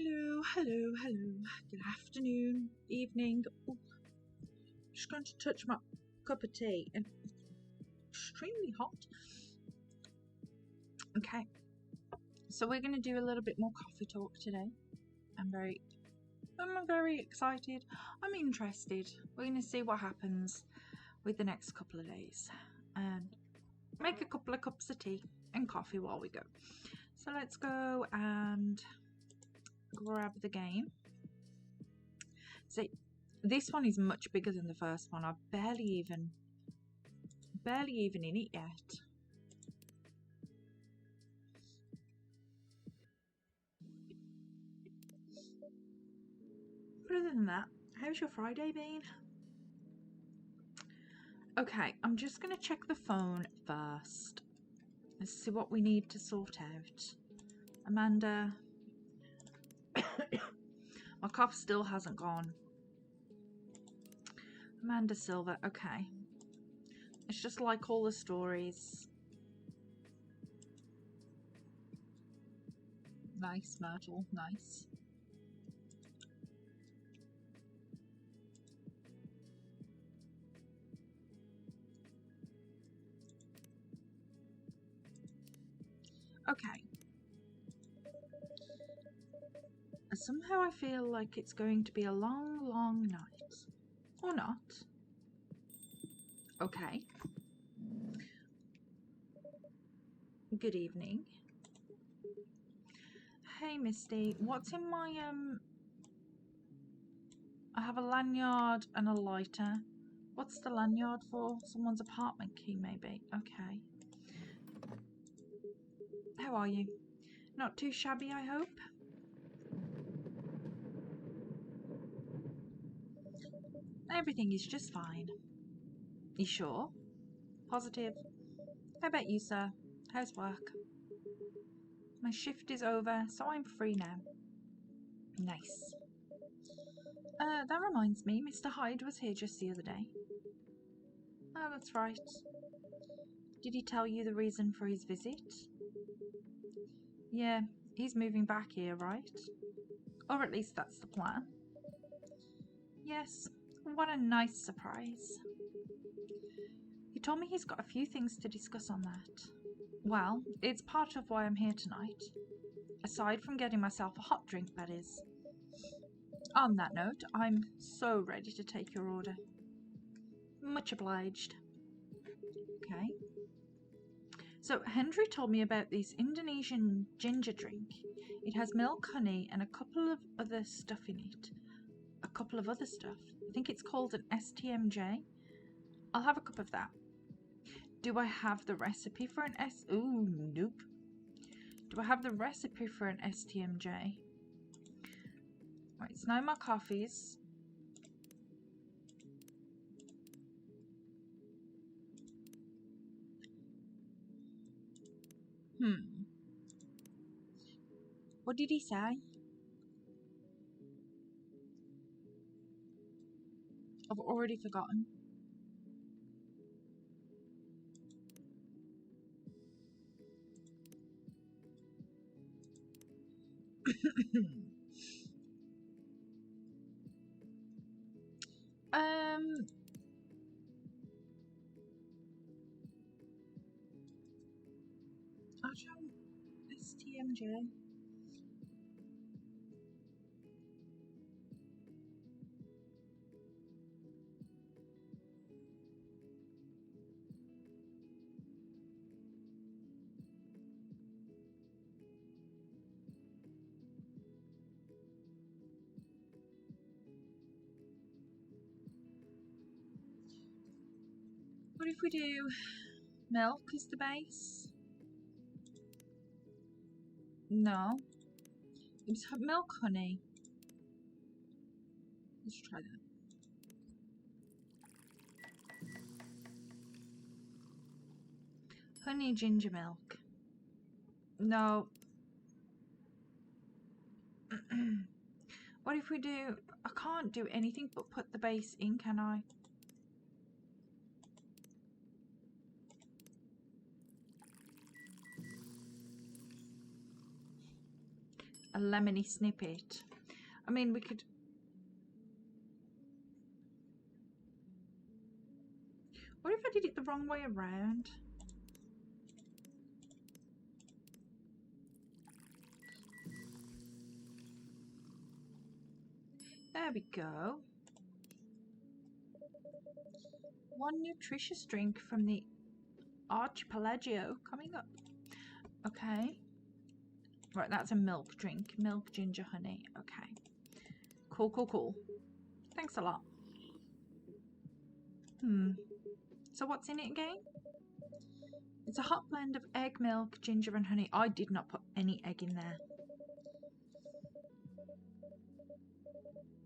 Hello, hello, hello. Good afternoon, evening. Ooh, just going to touch my cup of tea and it's extremely hot. Okay, so we're going to do a little bit more coffee talk today. I'm very excited. I'm interested. We're going to see what happens with the next couple of days and make a couple of cups of tea and coffee while we go. So let's go and grab the game. See, this one is much bigger than the first one. I'm barely even in it yet. But other than that, how's your Friday been? Okay, I'm just gonna check the phone first. Let's see what we need to sort out. Amanda. My cough still hasn't gone. Amanda Silver, okay. It's just like all the stories. Nice, Myrtle, nice. Okay. Somehow I feel like it's going to be a long, long night. Or not. Okay. Good evening. Hey, Misty. What's in my, I have a lanyard and a lighter. What's the lanyard for? Someone's apartment key, maybe. Okay. How are you? Not too shabby, I hope? Everything is just fine. You sure? Positive? How about you, sir? How's work? My shift is over, so I'm free now. Nice. That reminds me, Mr. Hyde was here just the other day. Oh, that's right. Did he tell you the reason for his visit? Yeah, he's moving back here, right? Or at least that's the plan. Yes, what a nice surprise. He told me he's got a few things to discuss on that. Well, it's part of why I'm here tonight. Aside from getting myself a hot drink, that is. On that note, I'm so ready to take your order. Much obliged. Okay. So Henry told me about this Indonesian ginger drink. It has milk, honey, and a couple of other stuff in it. A couple of other stuff. I think it's called an STMJ. I'll have a cup of that. Do I have the recipe for an Ooh, nope. Do I have the recipe for an STMJ? Right, it's no more coffees. What did he say? I've already forgotten. I'll try STMJ. What if we do milk as the base? No. It's milk, honey. Let's try that. Honey ginger milk. No. What if we do... I can't do anything but put the base in, can I? A lemony snippet. I mean, we could... What if I did it the wrong way around? There we go. One nutritious drink from the archipelago coming up. Okay. Right, that's a milk drink. Milk, ginger, honey. Okay. Cool, cool, cool. Thanks a lot. So what's in it again? It's a hot blend of egg, milk, ginger and honey. I did not put any egg in there.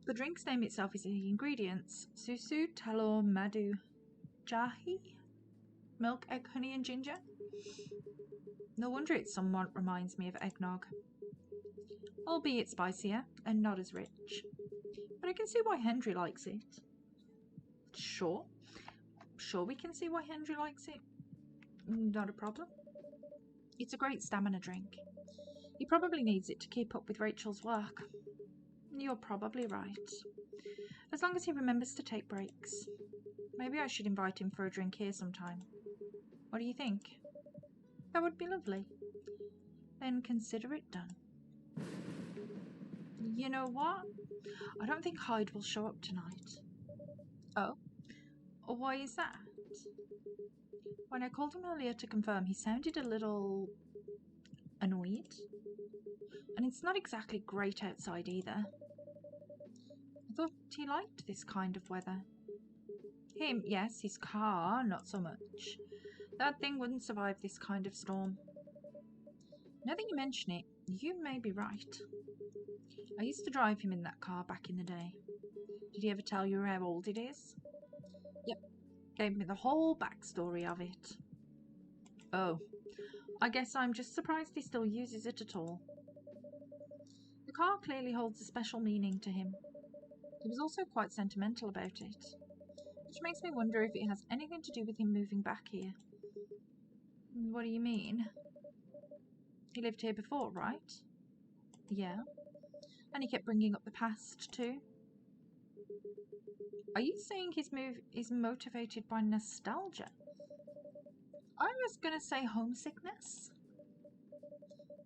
The drink's name itself is the ingredients. Susu, talor, madu, jahi, milk, egg, honey and ginger. No wonder it somewhat reminds me of eggnog. Albeit spicier and not as rich. But I can see why Henry likes it. Sure we can see why Henry likes it. Not a problem. It's a great stamina drink. He probably needs it to keep up with Rachel's work. You're probably right. As long as he remembers to take breaks. Maybe I should invite him for a drink here sometime. What do you think? That would be lovely. Then consider it done. You know what? I don't think Hyde will show up tonight. Oh? Why is that? When I called him earlier to confirm, he sounded a little annoyed. And it's not exactly great outside either. I thought he liked this kind of weather. Him, yes, his car, not so much. That thing wouldn't survive this kind of storm. Now that you mention it, you may be right. I used to drive him in that car back in the day. Did he ever tell you how old it is? Yep, gave me the whole backstory of it. Oh, I guess I'm just surprised he still uses it at all. The car clearly holds a special meaning to him. He was also quite sentimental about it, which makes me wonder if it has anything to do with him moving back here. What do you mean? He lived here before, right? Yeah. And he kept bringing up the past too. Are you saying his move is motivated by nostalgia? I was gonna say homesickness,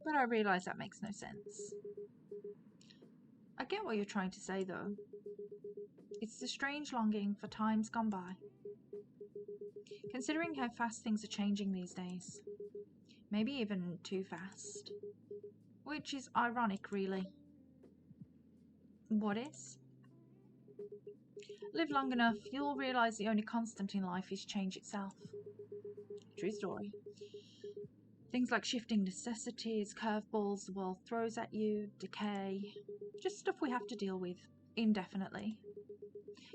but I realise that makes no sense. I get what you're trying to say though. It's the strange longing for times gone by. Considering how fast things are changing these days. Maybe even too fast. Which is ironic, really. What is? Live long enough, you'll realise the only constant in life is change itself. True story. Things like shifting necessities, curveballs the world throws at you, decay. Just stuff we have to deal with, indefinitely.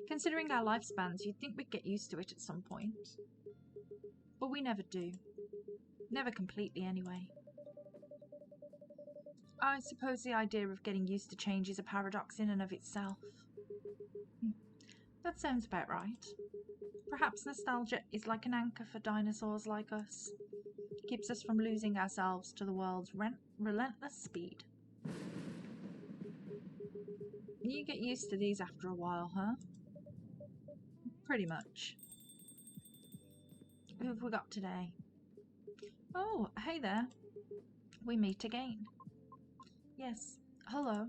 Considering our lifespans, you'd think we'd get used to it at some point. But we never do. Never completely, anyway. I suppose the idea of getting used to change is a paradox in and of itself. That sounds about right. Perhaps nostalgia is like an anchor for dinosaurs like us. It keeps us from losing ourselves to the world's relentless speed. You get used to these after a while, huh? Pretty much. Who have we got today? Oh, hey there. We meet again. Yes, hello.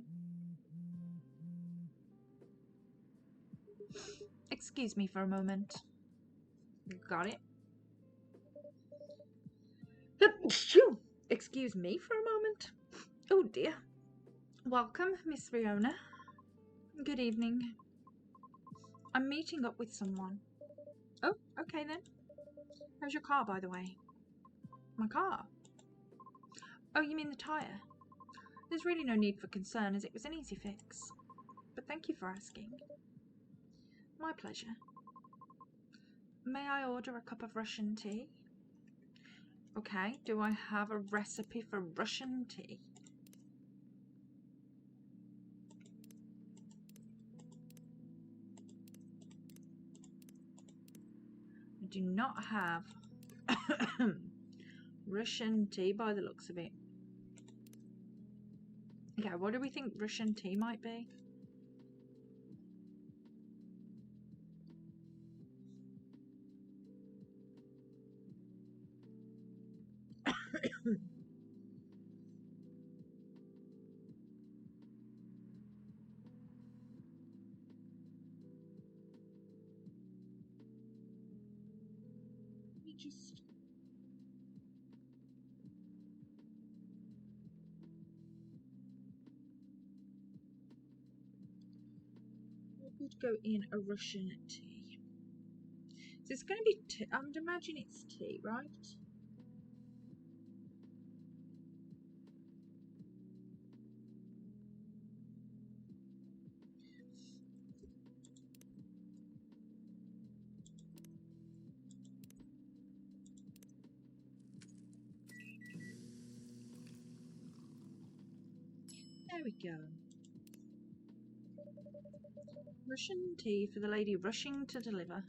Excuse me for a moment. Got it? Excuse me for a moment. Oh dear. Welcome, Miss Riona. Good evening. I'm meeting up with someone. Oh, okay then. How's your car, by the way? My car? Oh, you mean the tyre? There's really no need for concern, as it was an easy fix. But thank you for asking. My pleasure. May I order a cup of Russian tea? Okay, do I have a recipe for Russian tea? I do not have Russian tea by the looks of it. Okay, what do we think Russian tea might be? Just what would go in a Russian tea? So it's going to be tea. I would imagine it's tea, right? There we go. Russian tea for the lady rushing to deliver.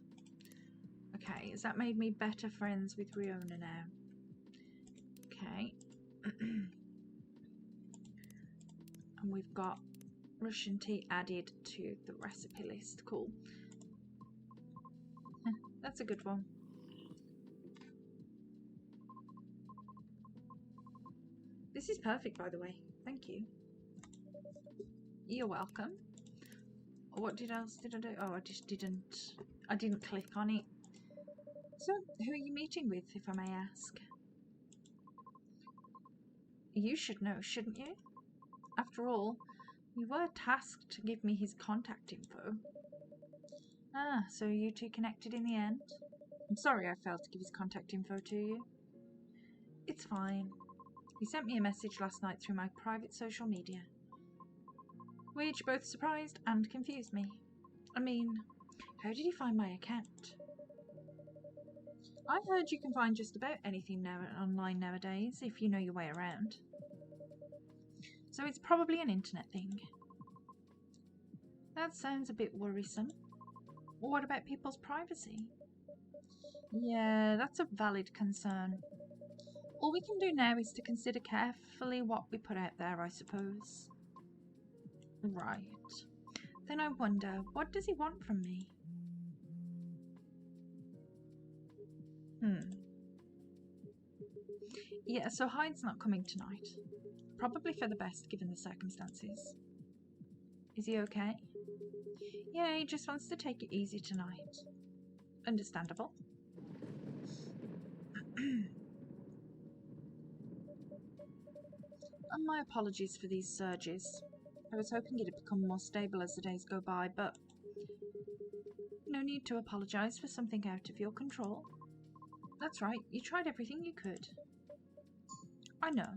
Okay, has that made me better friends with Riona now? Okay. And we've got Russian tea added to the recipe list. Cool. That's a good one. This is perfect, by the way. Thank you. You're welcome. What else did I do? Oh, I didn't click on it. So, who are you meeting with, if I may ask? You should know, shouldn't you? After all, you were tasked to give me his contact info. Ah, so you two connected in the end? I'm sorry I failed to give his contact info to you. It's fine. He sent me a message last night through my private social media, which both surprised and confused me. I mean, how did he find my account? I've heard you can find just about anything now online nowadays, if you know your way around. So it's probably an internet thing. That sounds a bit worrisome. What about people's privacy? Yeah, that's a valid concern. All we can do now is to consider carefully what we put out there, I suppose. Right. Then I wonder, what does he want from me? Yeah, so Hyde's not coming tonight. Probably for the best, given the circumstances. Is he okay? Yeah, he just wants to take it easy tonight. Understandable. And my apologies for these surges. I was hoping it'd become more stable as the days go by, but no need to apologise for something out of your control. That's right, you tried everything you could. I know.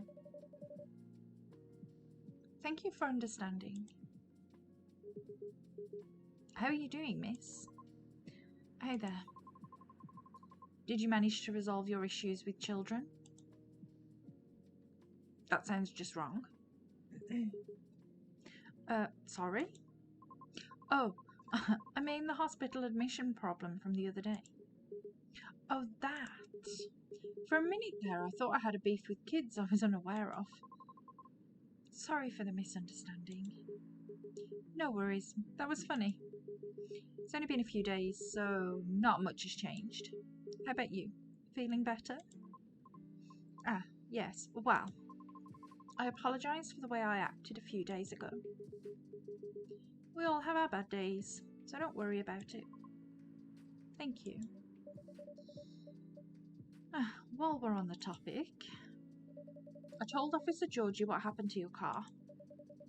Thank you for understanding. How are you doing, miss? Hey there. Did you manage to resolve your issues with children? That sounds just wrong. Sorry? Oh, I mean the hospital admission problem from the other day. Oh, that. For a minute there, I thought I had a beef with kids I was unaware of. Sorry for the misunderstanding. No worries, that was funny. It's only been a few days, so not much has changed. How about you? Feeling better? Ah, yes, well, I apologise for the way I acted a few days ago. We all have our bad days, so don't worry about it. Thank you. While we're on the topic, I told Officer Georgie what happened to your car.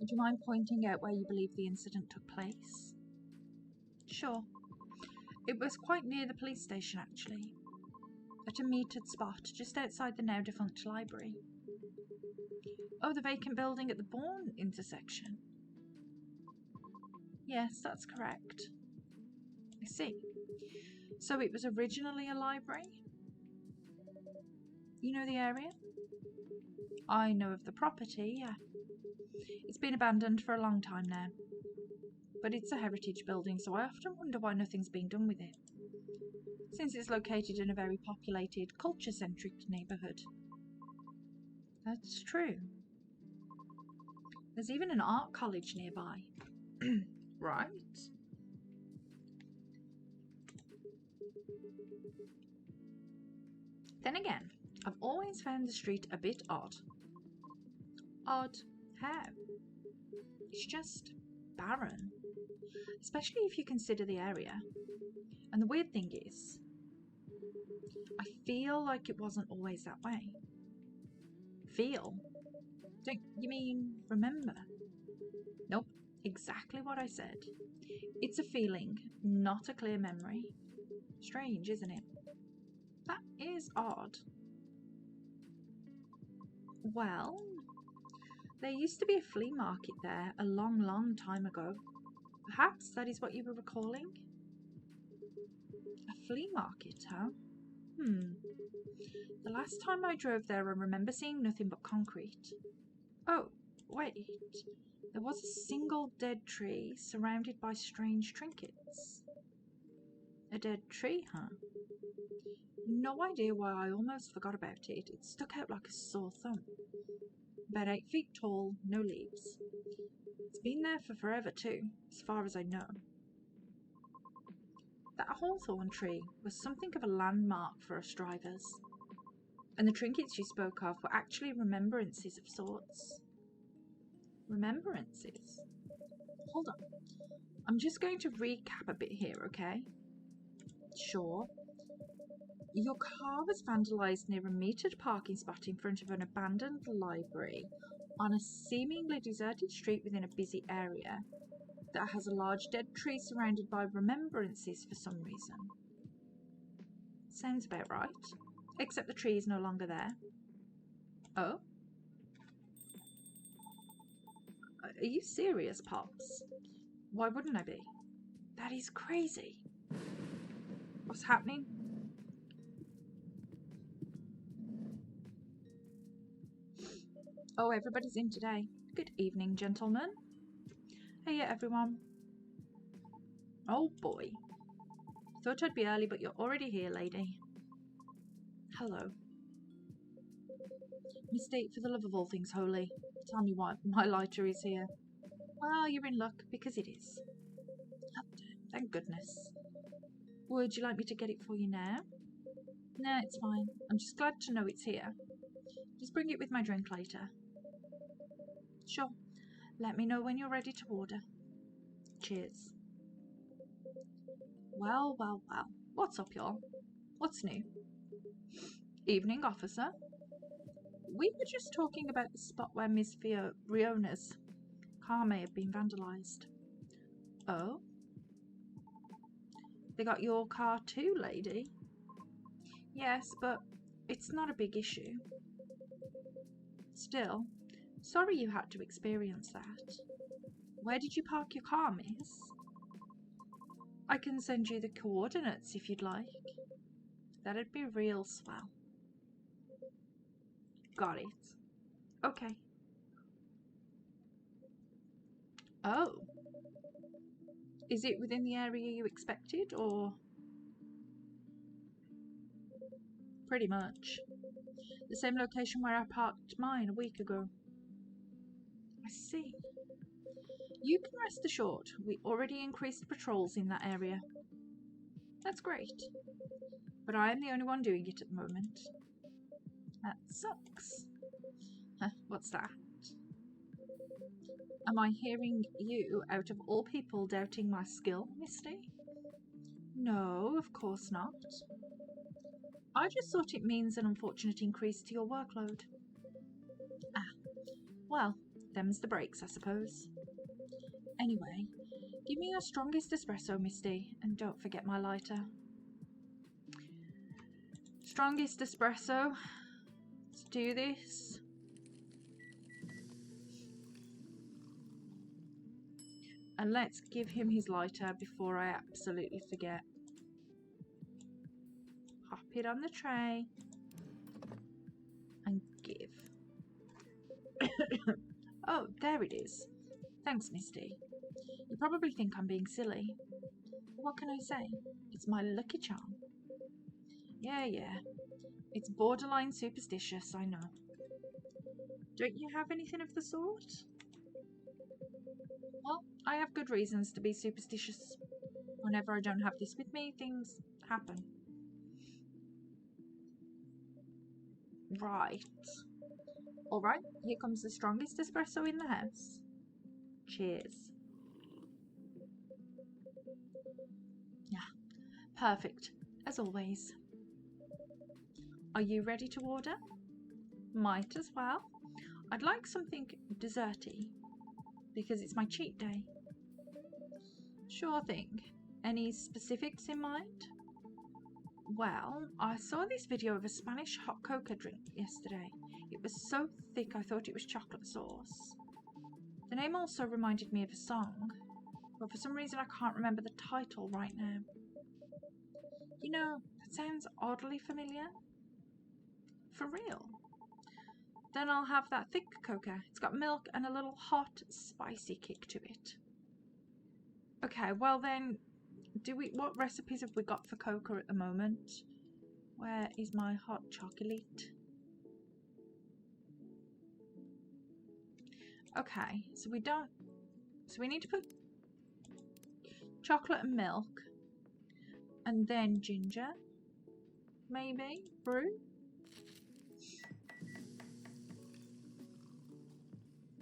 Would you mind pointing out where you believe the incident took place? Sure. It was quite near the police station, actually. At a metered spot, just outside the now-defunct library. Oh, the vacant building at the Bourne intersection? Yes, that's correct. I see. So it was originally a library? You know the area? I know of the property, yeah. It's been abandoned for a long time now. But it's a heritage building, so I often wonder why nothing's being done with it. Since it's located in a very populated, culture-centric neighbourhood. That's true. There's even an art college nearby. Right. Then again, I've always found the street a bit odd. Odd how? It's just barren. Especially if you consider the area. And the weird thing is, I feel like it wasn't always that way. Feel? Don't you mean remember? Nope, exactly what I said. It's a feeling, not a clear memory. Strange, isn't it? That is odd. Well, there used to be a flea market there a long, long time ago. Perhaps that is what you were recalling? A flea market, huh? The last time I drove there, I remember seeing nothing but concrete. Oh, wait. There was a single dead tree surrounded by strange trinkets. A dead tree, huh? No idea why I almost forgot about it. It stuck out like a sore thumb. About 8 feet tall, no leaves. It's been there for forever too, as far as I know. That hawthorn tree was something of a landmark for us drivers. And the trinkets you spoke of were actually remembrances of sorts. Remembrances? Hold on. I'm just going to recap a bit here, okay? Sure. Your car was vandalised near a metered parking spot in front of an abandoned library on a seemingly deserted street within a busy area that has a large dead tree surrounded by remembrances for some reason. Sounds about right. Except the tree is no longer there. Oh? Are you serious, Pops? Why wouldn't I be? That is crazy. What's happening? Oh, everybody's in today. Good evening, gentlemen. Hey, everyone. Oh, boy. Thought I'd be early, but you're already here, lady. Hello. Mistake for the love of all things holy. Tell me why my lighter is here. Well, you're in luck, because it is. Thank goodness. Would you like me to get it for you now? No, it's fine. I'm just glad to know it's here. Just bring it with my drink later. Sure. Let me know when you're ready to order. Cheers. Well, well, well. What's up, y'all? What's new? Evening, officer. we were just talking about the spot where Miss Riona's car may have been vandalised. Oh? They got your car too, lady? Yes, but it's not a big issue. Still, sorry you had to experience that. Where did you park your car, miss? I can send you the coordinates if you'd like. That'd be real swell. Got it. Okay. Oh. Is it within the area you expected, or? Pretty much. The same location where I parked mine a week ago. I see. You can rest assured, we already increased patrols in that area. That's great. But I am the only one doing it at the moment. That sucks. What's that? Am I hearing you, out of all people, doubting my skill, Misty? No, of course not. I just thought it means an unfortunate increase to your workload. Ah, well, them's the breaks, I suppose. Anyway, give me your strongest espresso, Misty, and don't forget my lighter. Strongest espresso. Let's do this. And let's give him his lighter before I absolutely forget. Hop it on the tray. And give. Oh, there it is. Thanks, Misty. You probably think I'm being silly. What can I say? It's my lucky charm. Yeah. It's borderline superstitious, I know. Don't you have anything of the sort? Well, I have good reasons to be superstitious. Whenever I don't have this with me, things happen. Right. Alright, here comes the strongest espresso in the house. Cheers. Yeah, perfect, as always. Are you ready to order? Might as well. I'd like something desserty, because it's my cheat day. Sure thing. Any specifics in mind? Well, I saw this video of a Spanish hot cocoa drink yesterday. It was so thick I thought it was chocolate sauce. The name also reminded me of a song, but for some reason I can't remember the title right now. You know, that sounds oddly familiar. For real? Then I'll have that thick cocoa. It's got milk and a little hot, spicy kick to it. Okay, well then, what recipes have we got for cocoa at the moment? Where is my hot chocolate? Okay, so we need to put chocolate and milk, and then ginger, maybe, brew.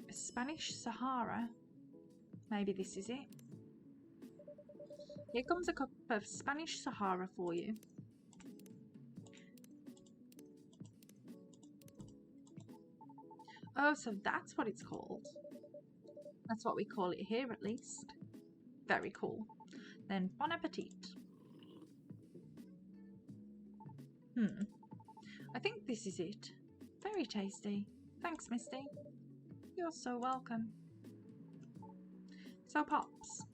A Spanish Sahara, maybe this is it. Here comes a cup of Spanish Sahara for you. Oh, so that's what it's called. That's what we call it here, at least. Very cool. Then, bon appetit. I think this is it. Very tasty. Thanks, Misty. You're so welcome. So, Pops,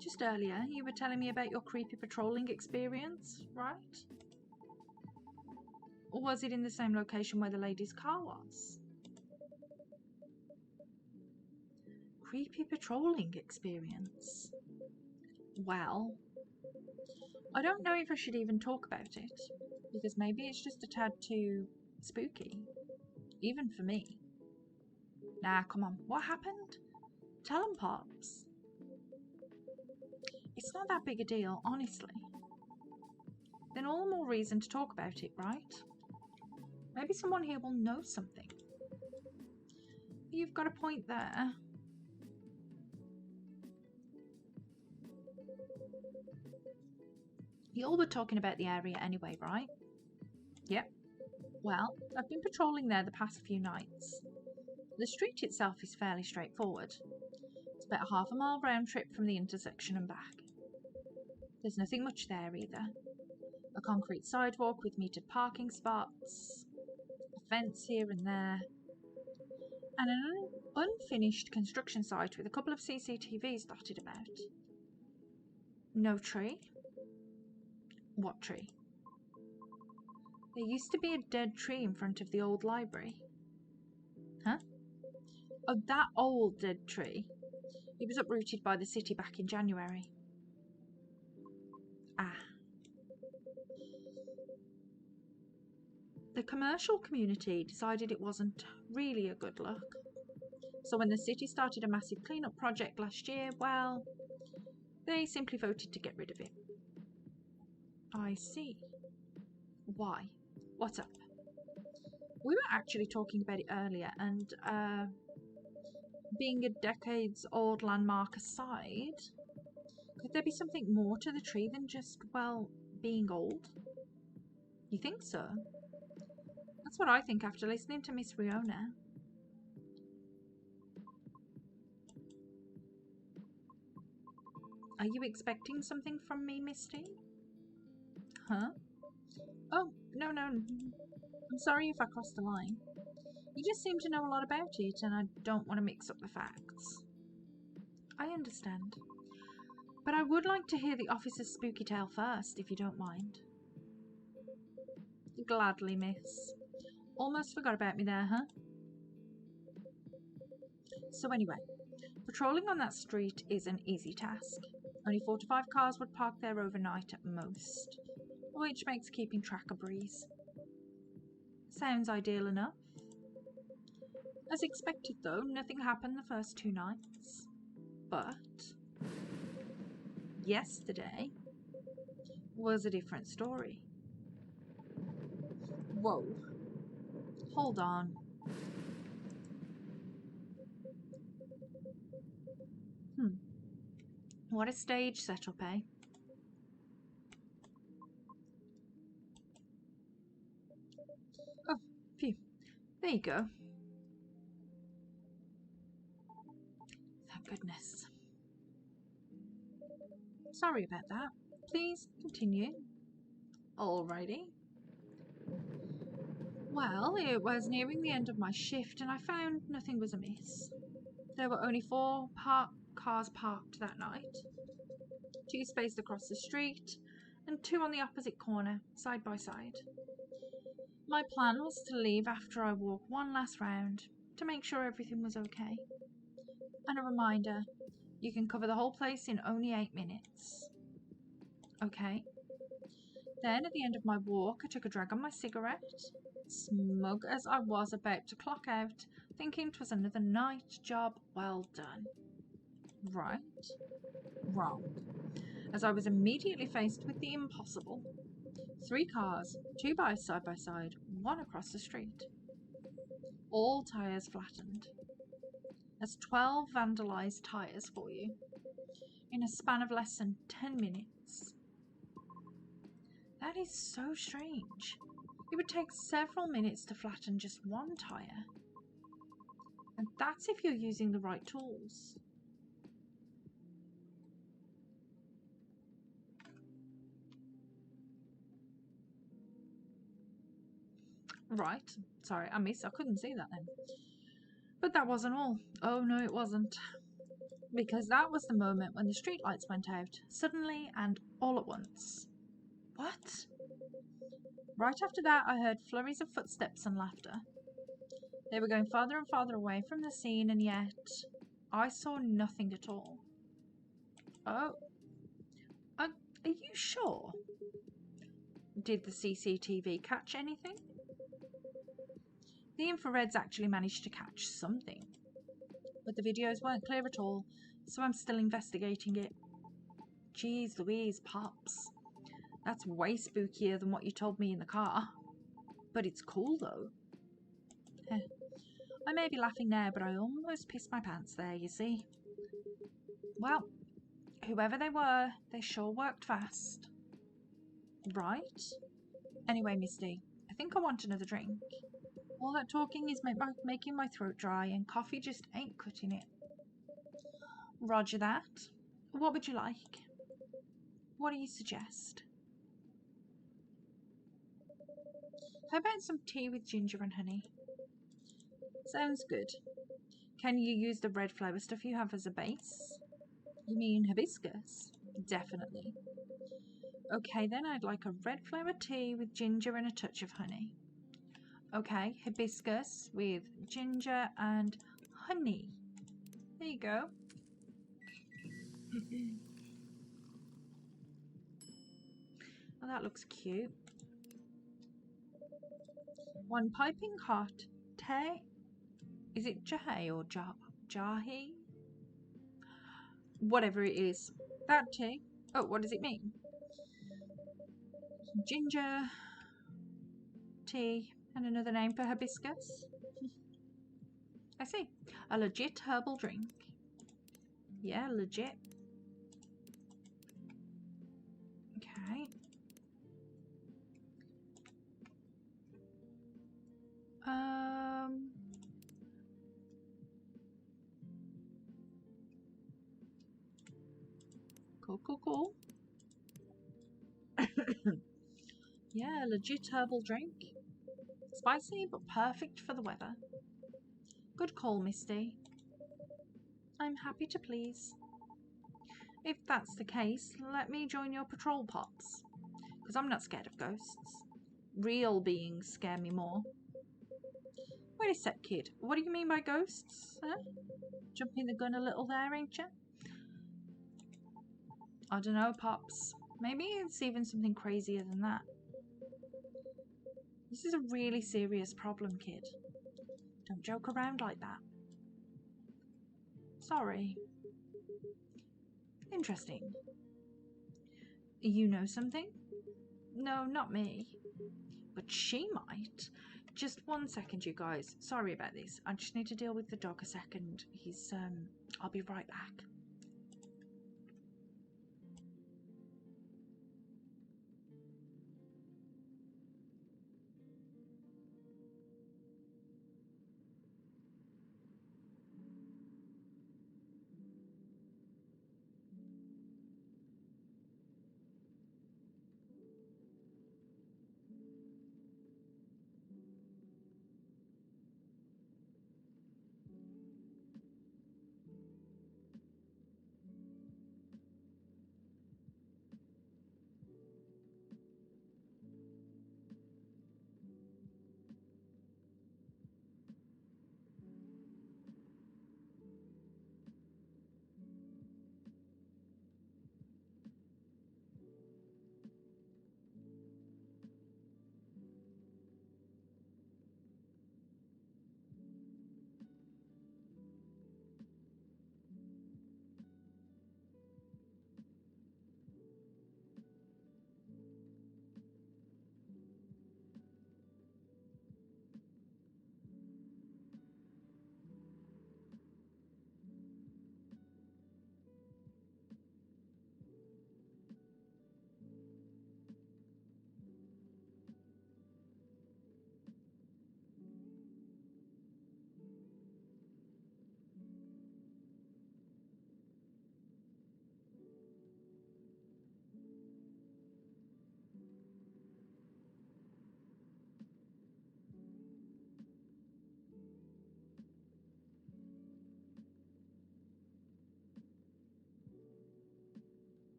just earlier you were telling me about your creepy patrolling experience, right? Or was it in the same location where the lady's car was? Creepy patrolling experience. Well, I don't know if I should even talk about it, because maybe it's just a tad too spooky, even for me. Nah, come on, what happened? Tell 'em, Pops. It's not that big a deal, honestly. Then all the more reason to talk about it, right? Maybe someone here will know something. You've got a point there. You all were talking about the area anyway, right? Yep. Well, I've been patrolling there the past few nights. The street itself is fairly straightforward. It's about half a mile round trip from the intersection and back. There's nothing much there either. A concrete sidewalk with metered parking spots, a fence here and there, and an unfinished construction site with a couple of CCTVs dotted about. No tree? What tree? There used to be a dead tree in front of the old library. Huh? Oh, that old dead tree. It was uprooted by the city back in January. Ah. The commercial community decided it wasn't really a good look. So when the city started a massive cleanup project last year, well, they simply voted to get rid of it. I see. Why? What's up? We were actually talking about it earlier, and being a decades-old landmark aside, could there be something more to the tree than just, well, being old? You think so? That's what I think after listening to Miss Riona. Are you expecting something from me, Misty? Huh? Oh, no. I'm sorry if I crossed the line. You just seem to know a lot about it, and I don't want to mix up the facts. I understand. But I would like to hear the officer's spooky tale first, if you don't mind. Gladly, miss. Almost forgot about me there, huh? So anyway, patrolling on that street is an easy task. Only 4 to 5 cars would park there overnight at most, which makes keeping track a breeze. Sounds ideal enough. As expected though, nothing happened the first 2 nights. But yesterday was a different story. Whoa. Hold on. What a stage setup, eh? Oh, phew. There you go. Thank goodness. Sorry about that. Please continue. Alrighty. Well, it was nearing the end of my shift and I found nothing was amiss. There were only 4 cars parked that night. 2 spaced across the street and 2 on the opposite corner, side by side. My plan was to leave after I walk one last round to make sure everything was okay. And a reminder, you can cover the whole place in only 8 minutes. Okay. Then at the end of my walk, I took a drag on my cigarette, smug as I was about to clock out, thinking 'twas another night job well done. Right. Wrong. As I was immediately faced with the impossible. 3 cars, 2 side by side, 1 across the street. All tyres flattened. That's 12 vandalised tyres for you. In a span of less than 10 minutes. That is so strange. It would take several minutes to flatten just 1 tyre. And that's if you're using the right tools. Right. Sorry, I couldn't see that then. But that wasn't all. Oh no, it wasn't. Because that was the moment when the streetlights went out, suddenly and all at once. What? Right after that, I heard flurries of footsteps and laughter. They were going farther and farther away from the scene, and yet I saw nothing at all. Oh. Are you sure? Did the CCTV catch anything? The infrareds actually managed to catch something. But the videos weren't clear at all, so I'm still investigating it. Jeez Louise, Pops. That's way spookier than what you told me in the car. But it's cool though. I may be laughing now, but I almost pissed my pants there, you see. Well, whoever they were, they sure worked fast. Right? Anyway, Misty, think I want another drink. All that talking is making my throat dry, and coffee just ain't cutting it. Roger that. What would you like? What do you suggest? How about some tea with ginger and honey? Sounds good. Can you use the red flower stuff you have as a base? You mean hibiscus? Definitely. Okay, then I'd like a red flower tea with ginger and a touch of honey. Okay, hibiscus with ginger and honey. There you go. Oh, that looks cute. One piping hot tea. Is it jahe or jahi? Whatever it is. That tea. Oh, what does it mean? Ginger tea and another name for hibiscus. I see. A legit herbal drink. Yeah, legit. Okay. Cool. Yeah, legit herbal drink. Spicy, but perfect for the weather. Good call, Misty. I'm happy to please. If that's the case, let me join your patrol, Pops. Because I'm not scared of ghosts. Real beings scare me more. Wait a sec, kid. What do you mean by ghosts? Huh? Jumping the gun a little there, ain't you? I don't know, Pops. Maybe it's even something crazier than that. This is a really serious problem, kid. Don't joke around like that. Sorry. Interesting. You know something? No, not me. But she might. Just 1 second, you guys. Sorry about this. I just need to deal with the dog a second. I'll be right back.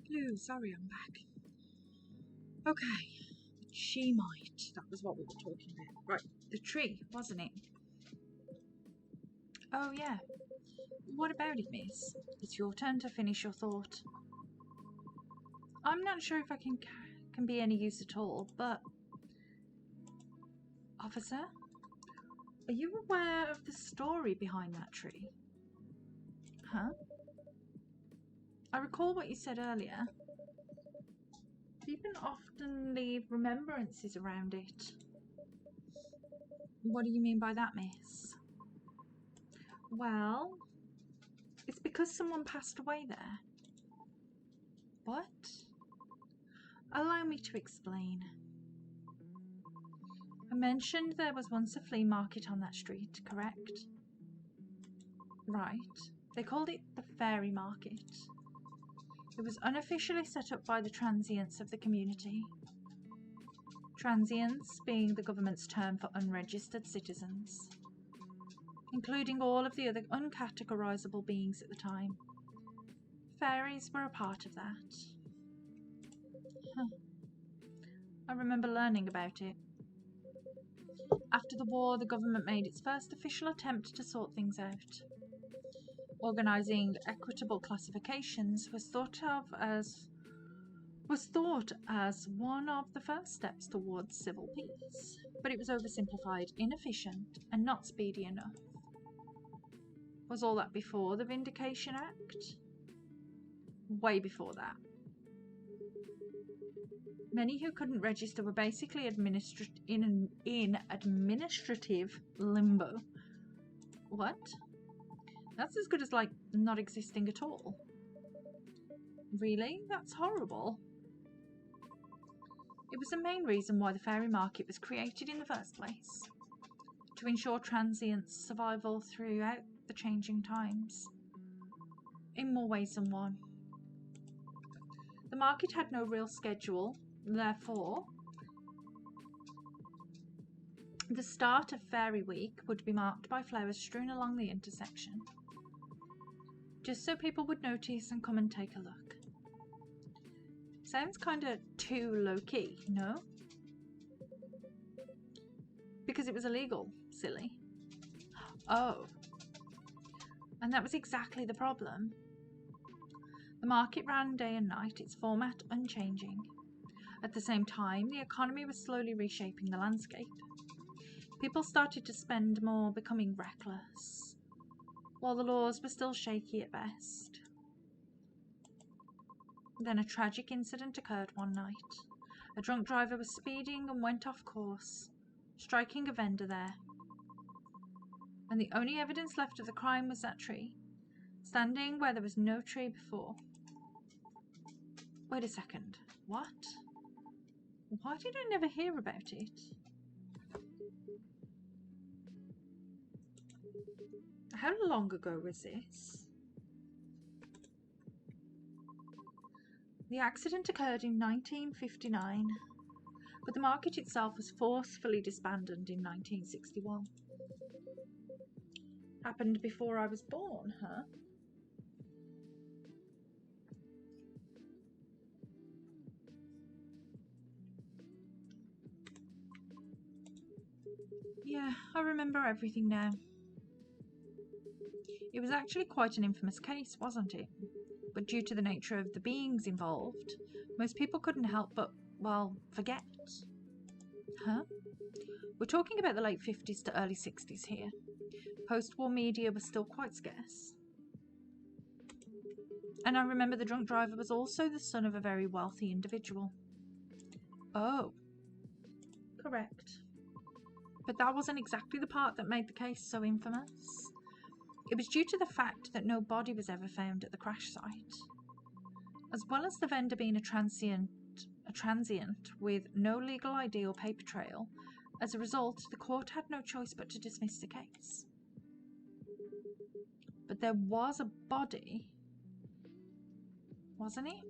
Hello, sorry, I'm back. Okay, she might. That was what we were talking about. Right, the tree, wasn't it? Oh, yeah. What about it, miss? It's your turn to finish your thought. I'm not sure if I can be any use at all, but... Officer? Are you aware of the story behind that tree? Huh? I recall what you said earlier. People often leave remembrances around it. What do you mean by that, miss? Well, it's because someone passed away there. What? Allow me to explain. I mentioned there was once a flea market on that street, correct? Right. They called it the Fairy Market. It was unofficially set up by the transients of the community. Transients being the government's term for unregistered citizens, including all of the other uncategorizable beings at the time. Fairies were a part of that. Huh. I remember learning about it. After the war, the government made its first official attempt to sort things out. Organising equitable classifications was thought as one of the first steps towards civil peace, but it was oversimplified, inefficient, and not speedy enough. Was all that before the Vindication Act? Way before that. Many who couldn't register were basically in administrative limbo. What? That's as good as, like, not existing at all. Really? That's horrible. It was the main reason why the fairy market was created in the first place. To ensure transients' survival throughout the changing times. In more ways than one. The market had no real schedule, therefore, the start of Fairy Week would be marked by flowers strewn along the intersection. Just so people would notice and come and take a look. Sounds kinda too low-key, no? Because it was illegal, silly. Oh. And that was exactly the problem. The market ran day and night, its format unchanging. At the same time, the economy was slowly reshaping the landscape. People started to spend more, becoming reckless, while the laws were still shaky at best. Then a tragic incident occurred one night. A drunk driver was speeding and went off course, striking a vendor there. And the only evidence left of the crime was that tree, standing where there was no tree before. Wait a second. What? Why did I never hear about it? How long ago was this? The accident occurred in 1959, but the market itself was forcefully disbanded in 1961. Happened before I was born, huh? Yeah, I remember everything now. It was actually quite an infamous case, wasn't it? But due to the nature of the beings involved, most people couldn't help but, well, forget. Huh? We're talking about the late 50s to early 60s here. Post-war media was still quite scarce. And I remember the drunk driver was also the son of a very wealthy individual. Oh. Correct. But that wasn't exactly the part that made the case so infamous. It was due to the fact that no body was ever found at the crash site. As well as the vendor being a transient with no legal ID or paper trail, as a result, the court had no choice but to dismiss the case. But there was a body, wasn't it?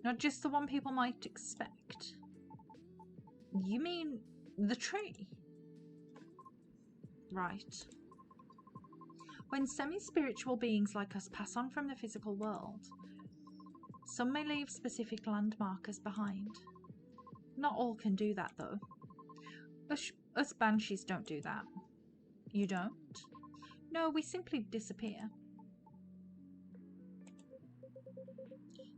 Not just the one people might expect. You mean the tree? Right. When semi-spiritual beings like us pass on from the physical world, Some may leave specific landmarkers behind. Not all can do that, though. Us banshees don't do that. You don't? No, we simply disappear.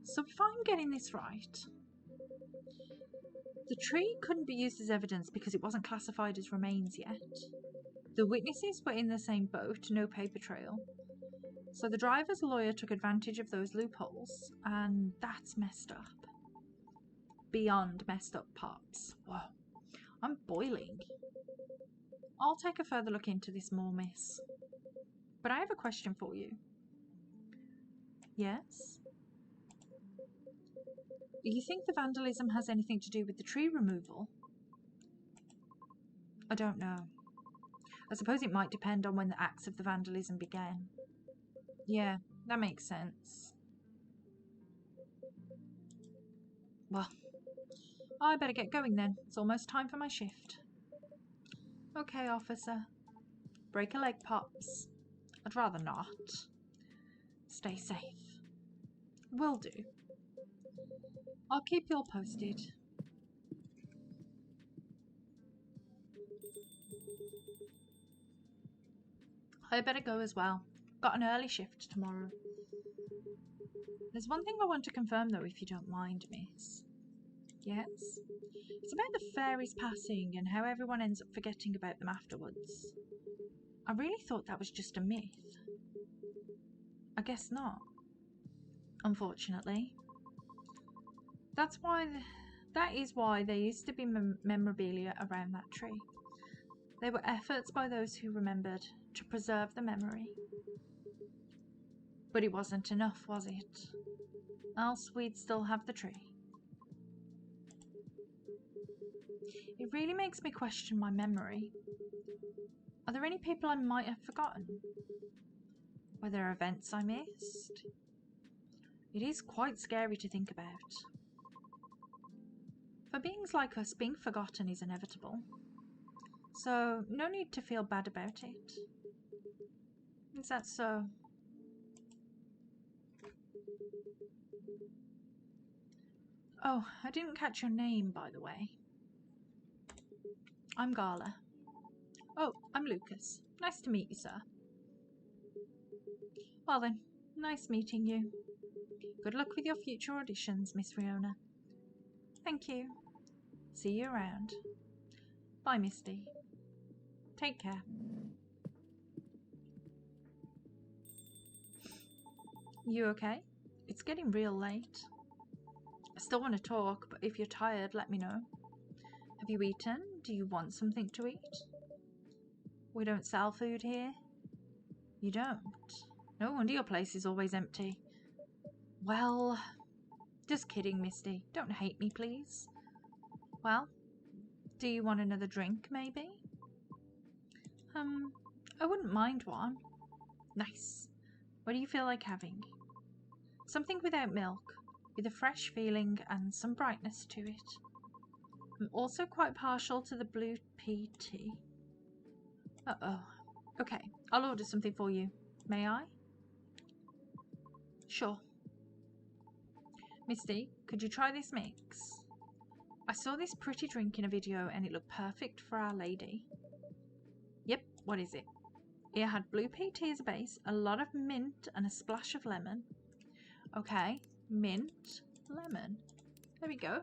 So if I'm getting this right, the tree couldn't be used as evidence because it wasn't classified as remains yet. The witnesses were in the same boat, no paper trail. So the driver's lawyer took advantage of those loopholes, and that's messed up. Beyond messed up, Pops. Whoa, I'm boiling. I'll take a further look into this more, miss. But I have a question for you. Yes? You think the vandalism has anything to do with the tree removal? I don't know. I suppose it might depend on when the acts of the vandalism began. Yeah, that makes sense. Well, I better get going then. It's almost time for my shift. Okay, officer. Break a leg, Pops. I'd rather not. Stay safe. Will do. I'll keep you all posted. I better go as well. Got an early shift tomorrow. There's one thing I want to confirm though, if you don't mind, miss. Yes? It's about the fairies passing and how everyone ends up forgetting about them afterwards. I really thought that was just a myth. I guess not. Unfortunately. That is why there used to be memorabilia around that tree. They were efforts by those who remembered to preserve the memory. But it wasn't enough, was it? Else we'd still have the tree. It really makes me question my memory. Are there any people I might have forgotten? Were there events I missed? It is quite scary to think about. For beings like us, being forgotten is inevitable. So, no need to feel bad about it. Is that so? Oh, I didn't catch your name, by the way. I'm Gala. Oh, I'm Lucas. Nice to meet you, sir. Well then, nice meeting you. Good luck with your future auditions, Miss Fiona. Thank you. See you around. Bye, Misty. Take care. You okay? It's getting real late. I still want to talk, but if you're tired, let me know. Have you eaten? Do you want something to eat? We don't sell food here. You don't? No wonder your place is always empty. Well, just kidding, Misty. Don't hate me, please. Well, do you want another drink, maybe? I wouldn't mind one. Nice. What do you feel like having? Something without milk, with a fresh feeling and some brightness to it. I'm also quite partial to the blue pea tea. Uh-oh. Okay, I'll order something for you. May I? Sure. Misty, could you try this mix? I saw this pretty drink in a video and it looked perfect for Our Lady. Yep, what is it? It had blue pea tea as a base, a lot of mint and a splash of lemon. Okay, mint, lemon. There we go.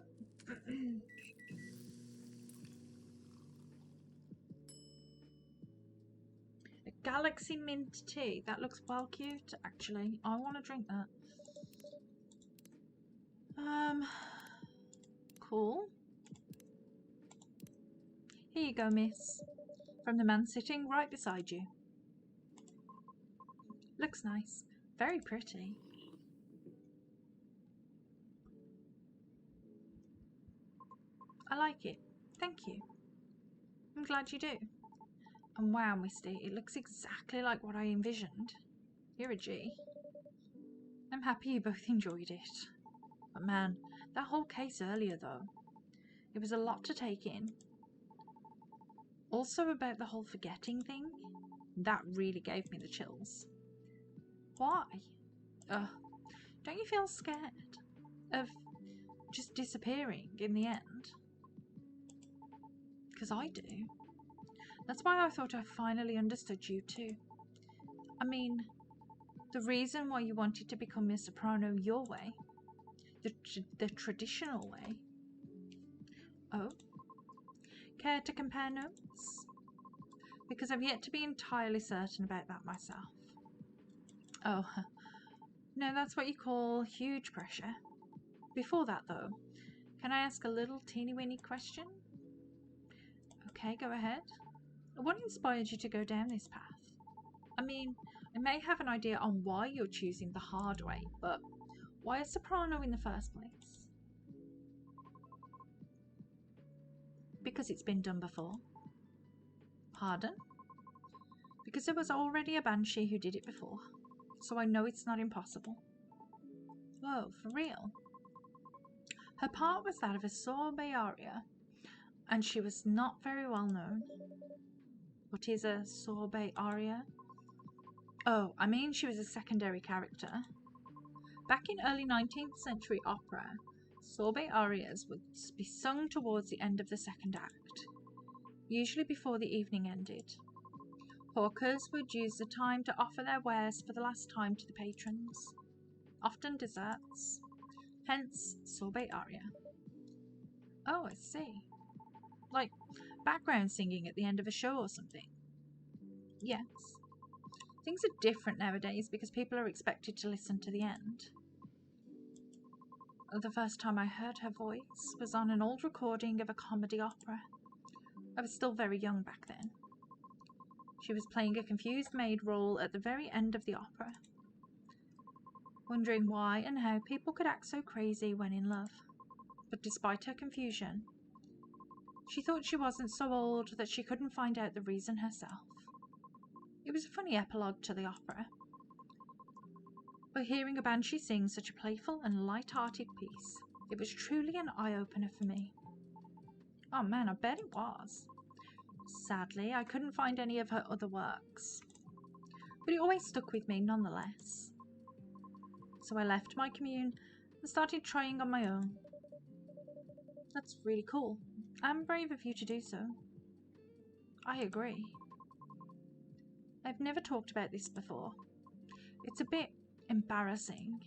A galaxy mint tea. That looks well cute, actually. I want to drink that. Cool. Here you go, miss. From the man sitting right beside you. Looks nice. Very pretty. I like it. Thank you. I'm glad you do. And wow, Misty, it looks exactly like what I envisioned. You're a G. I'm happy you both enjoyed it. But man, that whole case earlier though, it was a lot to take in. Also about the whole forgetting thing, that really gave me the chills. Why? Don't you feel scared? of just disappearing in the end. Because I do. That's why I thought I finally understood you too. I mean, the reason why you wanted to become a soprano your way, the traditional way. Oh? Care to compare notes? Because I've yet to be entirely certain about that myself. Oh, no, that's what you call huge pressure. Before that, though, can I ask a little teeny-weeny question? Okay, go ahead. What inspired you to go down this path? I mean, I may have an idea on why you're choosing the hard way, but why a soprano in the first place? Because it's been done before. Pardon? Because there was already a banshee who did it before, so I know it's not impossible. Whoa, for real? Her part was that of a sorbet aria, and she was not very well known. What is a sorbet aria? Oh, I mean she was a secondary character. Back in early 19th century opera, sorbet arias would be sung towards the end of the second act, usually before the evening ended. Hawkers would use the time to offer their wares for the last time to the patrons, often desserts, hence sorbet aria. Oh, I see. Like background singing at the end of a show or something. Yes. Things are different nowadays because people are expected to listen to the end. The first time I heard her voice was on an old recording of a comedy opera. I was still very young back then. She was playing a confused maid role at the very end of the opera, wondering why and how people could act so crazy when in love. But despite her confusion, she thought she wasn't so old that she couldn't find out the reason herself. It was a funny epilogue to the opera. But hearing a banshee sing such a playful and light-hearted piece, it was truly an eye-opener for me. Oh man, I bet it was. Sadly, I couldn't find any of her other works, but it always stuck with me nonetheless. So I left my commune and started trying on my own. That's really cool, and brave of you to do so. I agree. I've never talked about this before. It's a bit embarrassing.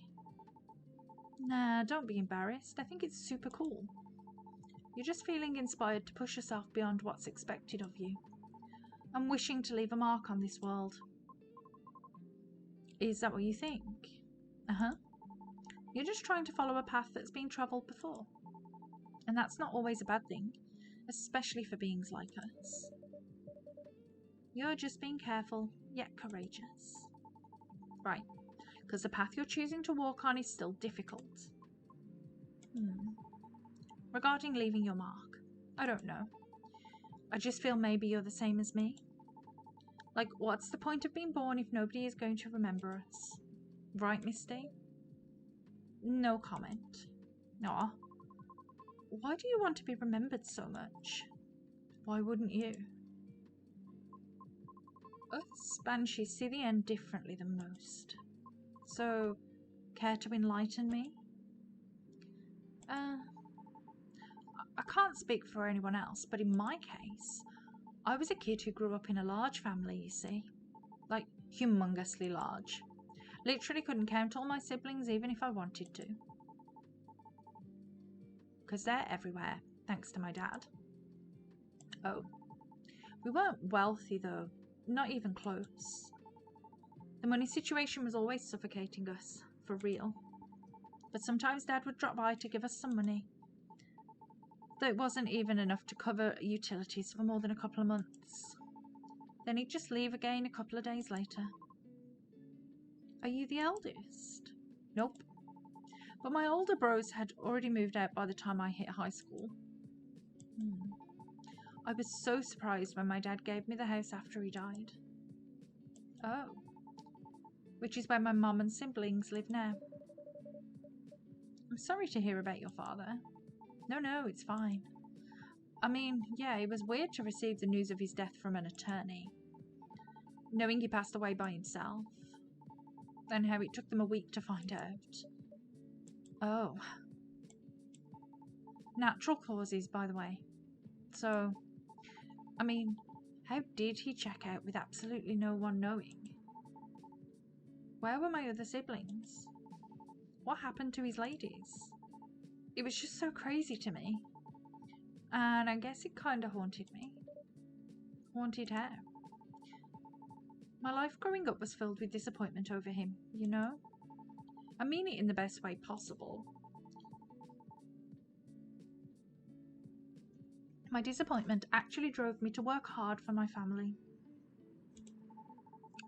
Nah, don't be embarrassed. I think it's super cool. You're just feeling inspired to push yourself beyond what's expected of you, and wishing to leave a mark on this world. Is that what you think? Uh-huh. You're just trying to follow a path that's been travelled before. And that's not always a bad thing, especially for beings like us. You're just being careful, yet courageous. Right, because the path you're choosing to walk on is still difficult. Regarding leaving your mark, I don't know. I just feel maybe you're the same as me. Like, what's the point of being born if nobody is going to remember us? Right, Misty? No comment. Aw. Why do you want to be remembered so much? Why wouldn't you? Us banshees see the end differently than most. So, care to enlighten me? I can't speak for anyone else, but in my case, I was a kid who grew up in a large family, you see. Like, humongously large. Literally couldn't count all my siblings even if I wanted to. Because they're everywhere, thanks to my dad. Oh. We weren't wealthy though, not even close. The money situation was always suffocating us, for real. But sometimes Dad would drop by to give us some money. Though it wasn't even enough to cover utilities for more than a couple of months. Then he'd just leave again a couple of days later. Are you the eldest? Nope. But my older bros had already moved out by the time I hit high school. I was so surprised when my dad gave me the house after he died. Oh. Which is where my mum and siblings live now. I'm sorry to hear about your father. No, it's fine. I mean, yeah, it was weird to receive the news of his death from an attorney, knowing he passed away by himself, and how it took them a week to find out. Oh, Natural causes, by the way. So, I mean, how did he check out with absolutely no one knowing? Where were my other siblings? What happened to his ladies? It was just so crazy to me. And I guess it kind of haunted me. Haunted how? My life growing up was filled with disappointment over him, you know? I mean it in the best way possible. My disappointment actually drove me to work hard for my family.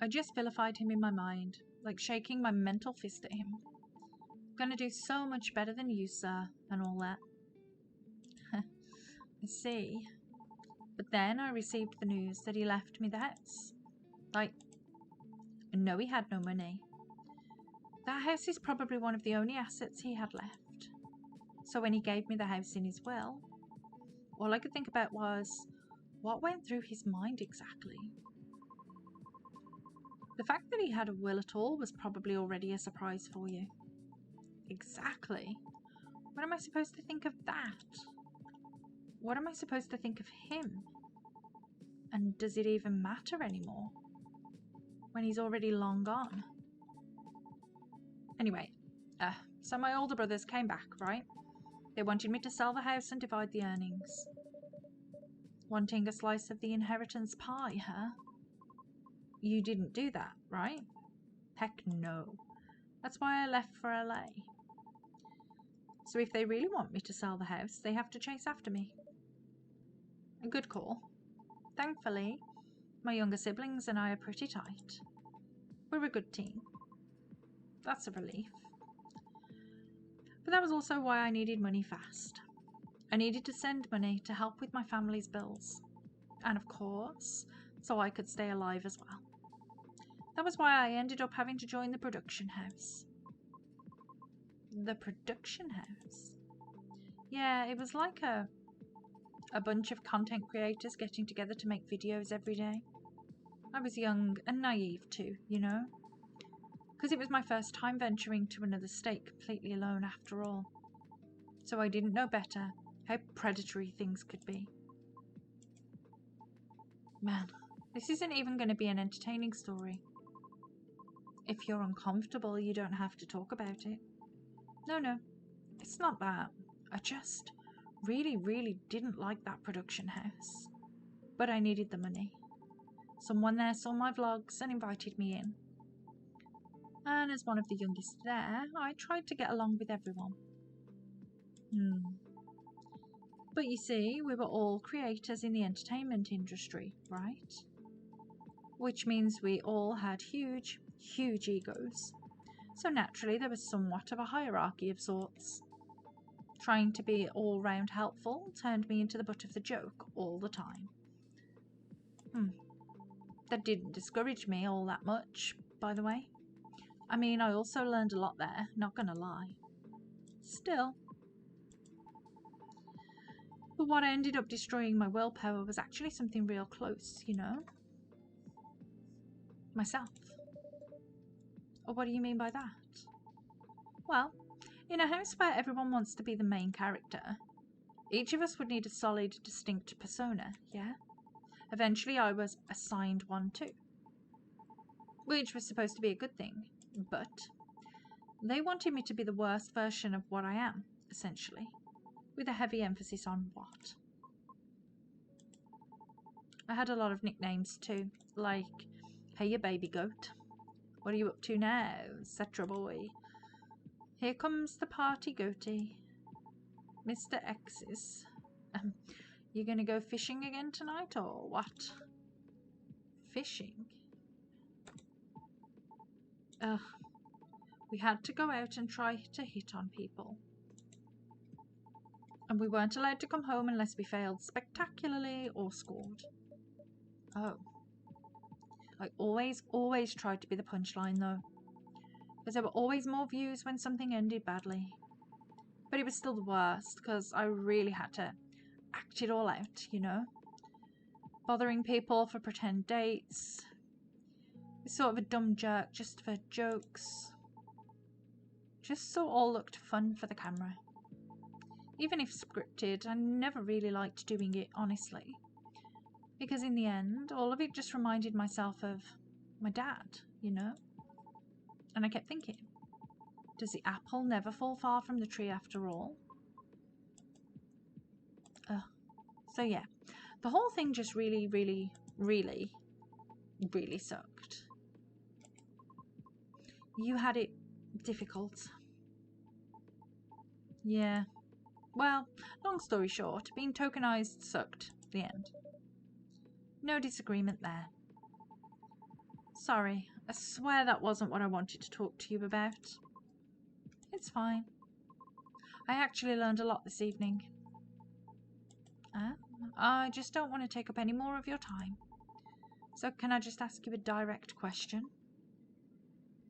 I just vilified him in my mind, like shaking my mental fist at him. Gonna do so much better than you, sir, and all that. I see. But then I received the news that he left me the house. Like, I know he had no money. That house is probably one of the only assets he had left. So when he gave me the house in his will, all I could think about was, what went through his mind exactly? The fact that he had a will at all was probably already a surprise for you. Exactly. What am I supposed to think of that? What am I supposed to think of him? And does it even matter anymore? When he's already long gone? Anyway, so my older brothers came back, right? They wanted me to sell the house and divide the earnings. Wanting a slice of the inheritance pie, huh? You didn't do that, right? Heck no. That's why I left for LA. So if they really want me to sell the house, they have to chase after me. A good call. Thankfully, my younger siblings and I are pretty tight. We're a good team. That's a relief. But that was also why I needed money fast. I needed to send money to help with my family's bills. And of course, so I could stay alive as well. That was why I ended up having to join the production house. The production house? Yeah, it was like a bunch of content creators getting together to make videos every day. I was young and naive too, you know? Because it was my first time venturing to another state completely alone after all. So I didn't know better how predatory things could be. Man, this isn't even going to be an entertaining story. If you're uncomfortable, you don't have to talk about it. No, it's not that. I just really didn't like that production house. But I needed the money. Someone there saw my vlogs and invited me in. And as one of the youngest there, I tried to get along with everyone. But you see, we were all creators in the entertainment industry, right? Which means we all had huge egos. So naturally there was somewhat of a hierarchy of sorts. Trying to be all-round helpful turned me into the butt of the joke all the time. That didn't discourage me all that much, by the way. I mean, I also learned a lot there, not gonna lie. Still. But what ended up destroying my willpower was actually something real close, you know? Myself. Or what do you mean by that? Well, in a house where everyone wants to be the main character, each of us would need a solid, distinct persona, yeah? Eventually I was assigned one too. Which was supposed to be a good thing, but they wanted me to be the worst version of what I am, essentially. With a heavy emphasis on what. I had a lot of nicknames too, like, hey you baby goat, what are you up to now, etc. boy, here comes the party goatee, Mr. X's, you gonna go fishing again tonight or what? Fishing? Ugh, we had to go out and try to hit on people. And we weren't allowed to come home unless we failed spectacularly or scored. Oh. I always tried to be the punchline though. Because there were always more views when something ended badly. But it was still the worst because I really had to act it all out, you know? Bothering people for pretend dates. Sort of a dumb jerk just for jokes. Just so all looked fun for the camera. Even if scripted, I never really liked doing it, honestly. Because in the end, all of it just reminded myself of my dad, you know? And I kept thinking, does the apple never fall far from the tree after all? So yeah, the whole thing just really, really, really, really sucked. You had it difficult. Yeah. Well, long story short, being tokenized sucked. The end. No disagreement there. Sorry, I swear that wasn't what I wanted to talk to you about. It's fine. I actually learned a lot this evening. I just don't want to take up any more of your time. So can I just ask you a direct question?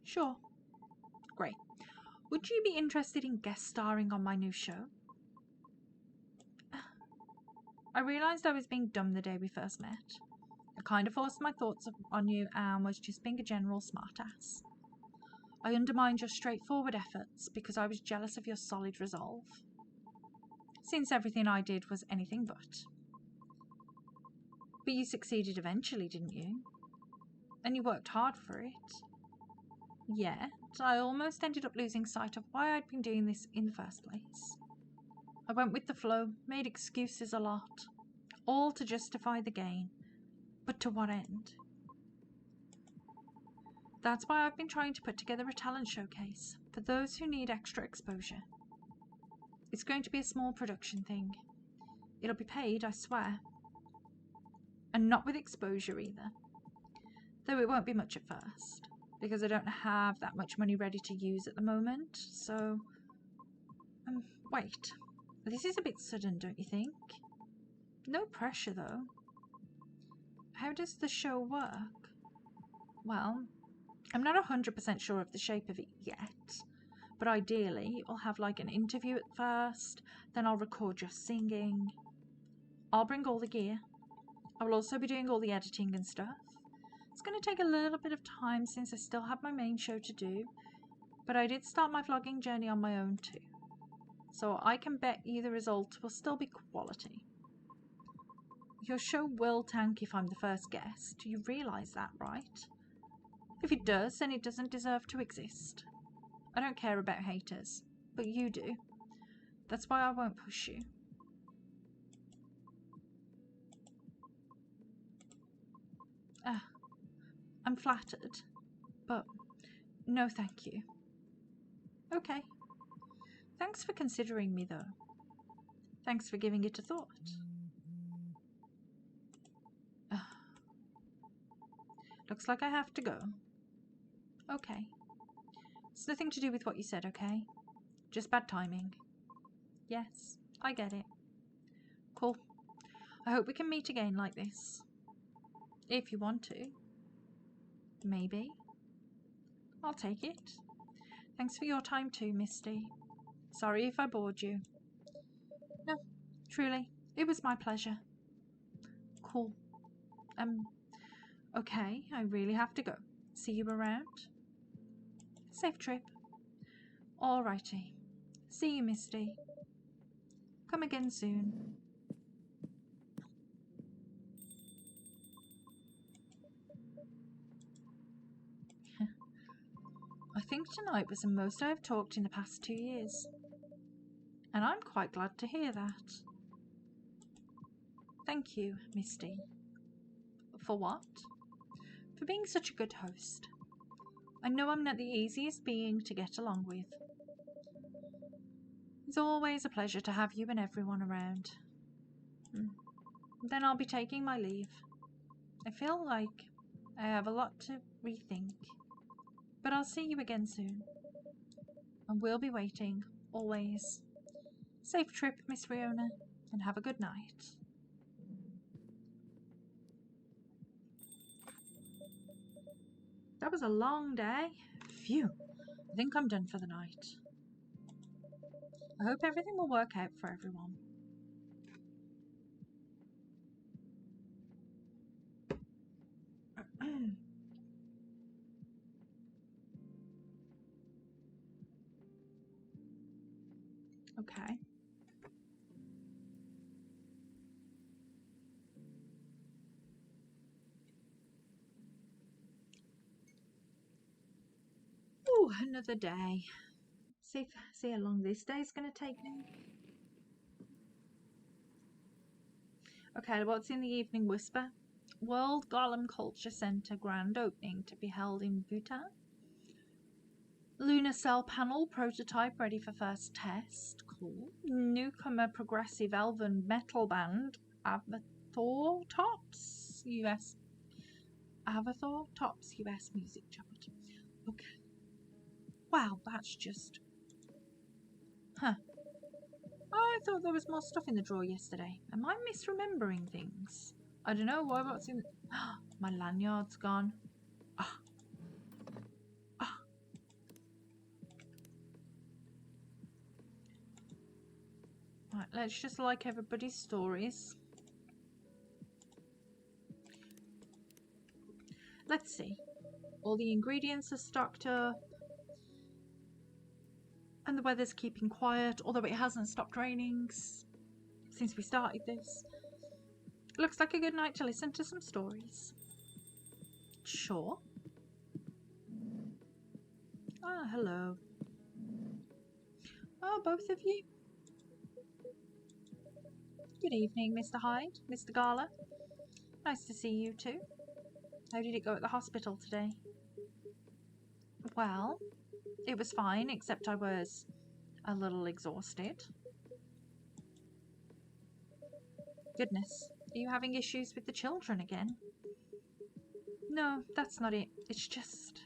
Sure. Great. Would you be interested in guest starring on my new show? I realised I was being dumb the day we first met. I kind of forced my thoughts on you and was just being a general smartass. I undermined your straightforward efforts because I was jealous of your solid resolve. Since everything I did was anything but. But you succeeded eventually, didn't you? And you worked hard for it. Yet, I almost ended up losing sight of why I'd been doing this in the first place. I went with the flow, made excuses a lot, all to justify the gain. But to what end? That's why I've been trying to put together a talent showcase for those who need extra exposure. It's going to be a small production thing. It'll be paid, I swear. And not with exposure either. Though it won't be much at first, because I don't have that much money ready to use at the moment, so... wait. This is a bit sudden, don't you think? No pressure, though. How does the show work? Well, I'm not 100% sure of the shape of it yet, but ideally it will have like an interview at first, then I'll record your singing. I'll bring all the gear. I will also be doing all the editing and stuff. It's going to take a little bit of time since I still have my main show to do, but I did start my vlogging journey on my own too. So I can bet you the result will still be quality. Your show will tank if I'm the first guest. You realise that, right? If it does, then it doesn't deserve to exist. I don't care about haters, but you do. That's why I won't push you. I'm flattered, but no thank you. Okay. Thanks for considering me, though. Thanks for giving it a thought. Looks like I have to go. Okay. It's nothing to do with what you said, okay? Just bad timing. Yes, I get it. Cool. I hope we can meet again like this. If you want to. Maybe. I'll take it. Thanks for your time too, Misty. Sorry if I bored you. No, truly, it was my pleasure. Cool. Okay, I really have to go. See you around? Safe trip. Alrighty. See you, Misty. Come again soon. I think tonight was the most I have talked in the past 2 years. And I'm quite glad to hear that. Thank you, Misty. For what? For being such a good host. I know I'm not the easiest being to get along with. It's always a pleasure to have you and everyone around. Then I'll be taking my leave. I feel like I have a lot to rethink. But I'll see you again soon. And we'll be waiting, always. Safe trip, Miss Riona, and have a good night. That was a long day. Phew. I think I'm done for the night. I hope everything will work out for everyone. Okay. another day. See how long this day is going to take me. Okay, what's in the Evening Whisper? World Golem Culture Center grand opening to be held in Bhutan. Lunar cell panel prototype ready for first test. Cool. Newcomer progressive elven metal band Avatar Tops US music chart. Okay. Wow, that's just... Huh. I thought there was more stuff in the drawer yesterday. Am I misremembering things? I don't know. What's in... My lanyard's gone. Ah. Ah. Right, let's just like everybody's stories. Let's see. All the ingredients are stocked up. And the weather's keeping quiet, although it hasn't stopped raining since we started this. Looks like a good night to listen to some stories. Sure. Ah, hello. Oh, both of you? Good evening, Mr. Hyde, Mr. Gala. Nice to see you too. How did it go at the hospital today? Well, it was fine, except I was a little exhausted. Goodness, are you having issues with the children again? No, that's not it. It's just...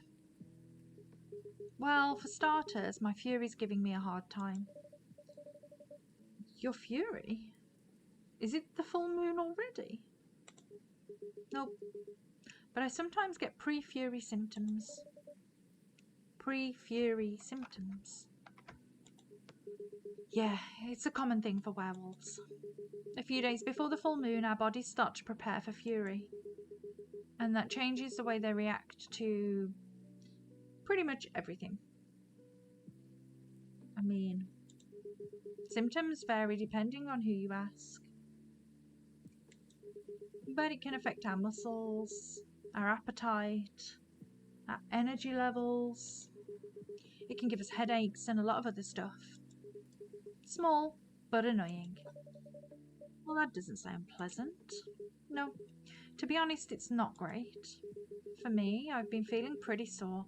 Well, for starters, my Fury's giving me a hard time. Your Fury? Is it the full moon already? Nope. But I sometimes get pre-Fury symptoms. Pre-Fury symptoms. Yeah, it's a common thing for werewolves. A few days before the full moon, our bodies start to prepare for Fury. And that changes the way they react to pretty much everything. I mean, symptoms vary depending on who you ask. But it can affect our muscles, our appetite, our energy levels. It can give us headaches and a lot of other stuff. Small, but annoying. Well, that doesn't sound pleasant. No, to be honest, it's not great. For me, I've been feeling pretty sore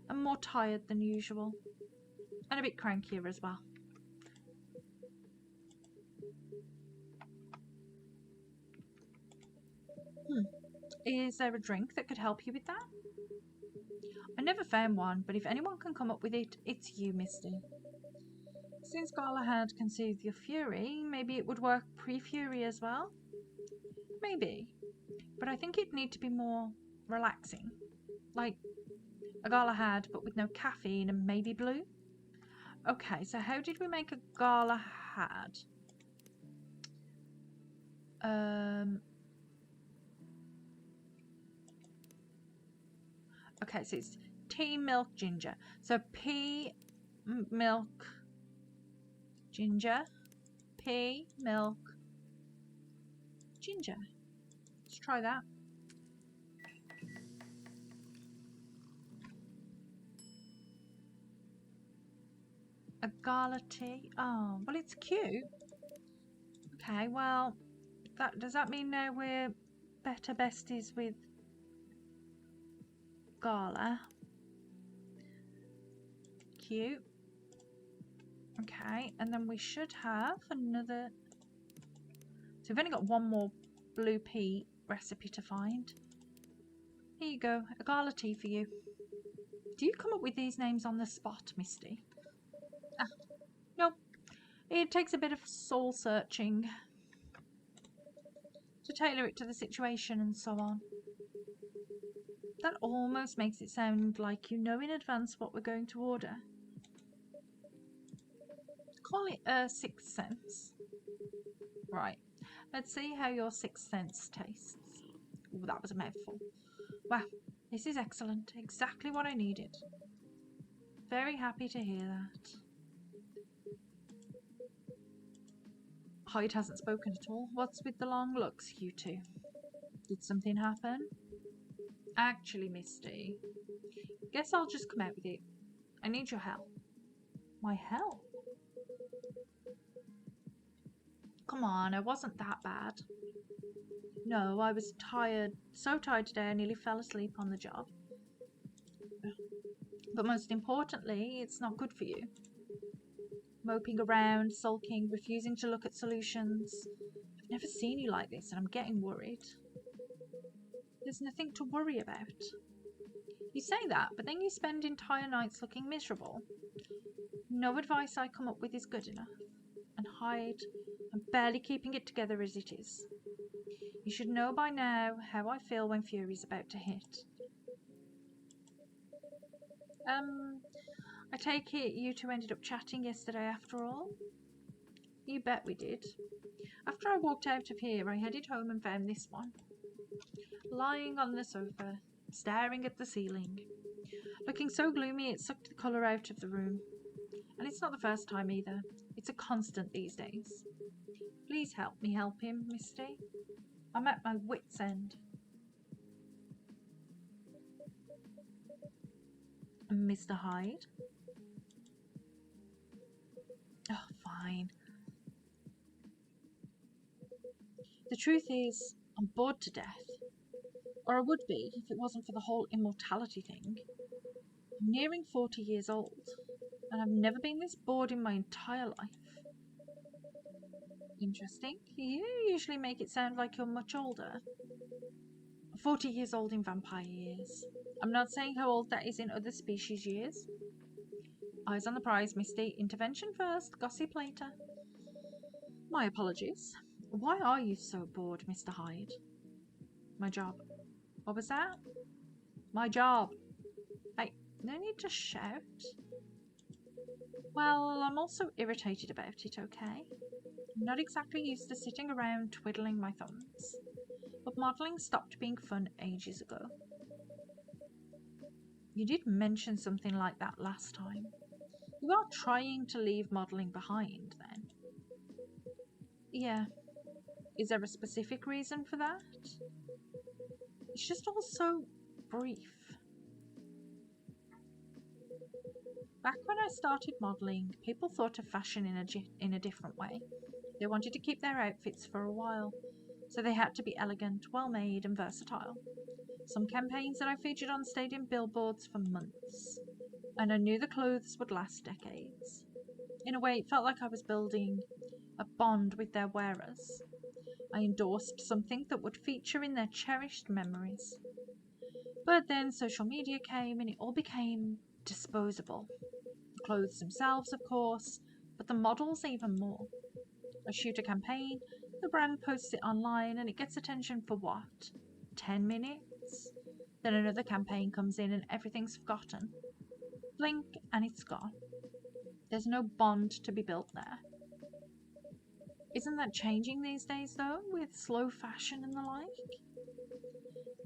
and more tired than usual. And a bit crankier as well. Is there a drink that could help you with that? I never found one, but if anyone can come up with it, it's you, Misty. Since Galahad can soothe your fury, maybe it would work pre-fury as well? Maybe. But I think it'd need to be more relaxing. Like a Galahad, but with no caffeine and maybe blue? Okay, so how did we make a Galahad? Okay, so it's tea, milk, ginger. So pea, milk, ginger, pea, milk, ginger. Let's try that. A gala tea. Oh, well, it's cute. Okay, well, does that mean now we're better besties with Gala? Cute. Okay, and then we should have another. So we've only got one more blue pea recipe to find. Here you go, a Gala tea for you. Do you come up with these names on the spot, Misty? Ah, nope. It takes a bit of soul searching to tailor it to the situation and so on. That almost makes it sound like you know in advance what we're going to order. Call it a sixth sense. Right. Let's see how your sixth sense tastes. Ooh, that was a mouthful. Wow, this is excellent. Exactly what I needed. Very happy to hear that. Hyde hasn't spoken at all. What's with the long looks, you two? Did something happen? Actually, Misty, guess I'll just come out with it. I need your help. My help? Come on, I wasn't that bad. No, I was tired, so tired today I nearly fell asleep on the job. But most importantly, it's not good for you. Moping around, sulking, refusing to look at solutions. I've never seen you like this and I'm getting worried. There's nothing to worry about. You say that, but then you spend entire nights looking miserable. No advice I come up with is good enough. And Hyde, I'm barely keeping it together as it is. You should know by now how I feel when Fury's about to hit. I take it you two ended up chatting yesterday after all? You bet we did. After I walked out of here, I headed home and found this one. Lying on the sofa, staring at the ceiling. Looking so gloomy it sucked the colour out of the room. And it's not the first time either. It's a constant these days. Please help me help him, Misty. I'm at my wit's end. Mr. Hyde? Oh, fine. The truth is, I'm bored to death. Or I would be if it wasn't for the whole immortality thing. I'm nearing 40 years old, and I've never been this bored in my entire life. Interesting. You usually make it sound like you're much older. 40 years old in vampire years. I'm not saying how old that is in other species years. Eyes on the prize, Misty. Intervention first, gossip later. My apologies. Why are you so bored, Mr. Hyde? My job. What was that? My job. Hey, no need to shout. Well, I'm also irritated about it, okay? I'm not exactly used to sitting around twiddling my thumbs. But modelling stopped being fun ages ago. You did mention something like that last time. You are trying to leave modelling behind, then? Yeah. Is there a specific reason for that? It's just all so brief. Back when I started modelling, people thought of fashion in a different way. They wanted to keep their outfits for a while, so they had to be elegant, well-made and versatile. Some campaigns that I featured on stayed in billboards for months, and I knew the clothes would last decades. In a way, it felt like I was building a bond with their wearers. I endorsed something that would feature in their cherished memories. But then social media came and it all became disposable. The clothes themselves, of course, but the models even more. I shoot a campaign, the brand posts it online, and it gets attention for what? 10 minutes? Then another campaign comes in and everything's forgotten. Blink and it's gone. There's no bond to be built there. Isn't that changing these days, though, with slow fashion and the like?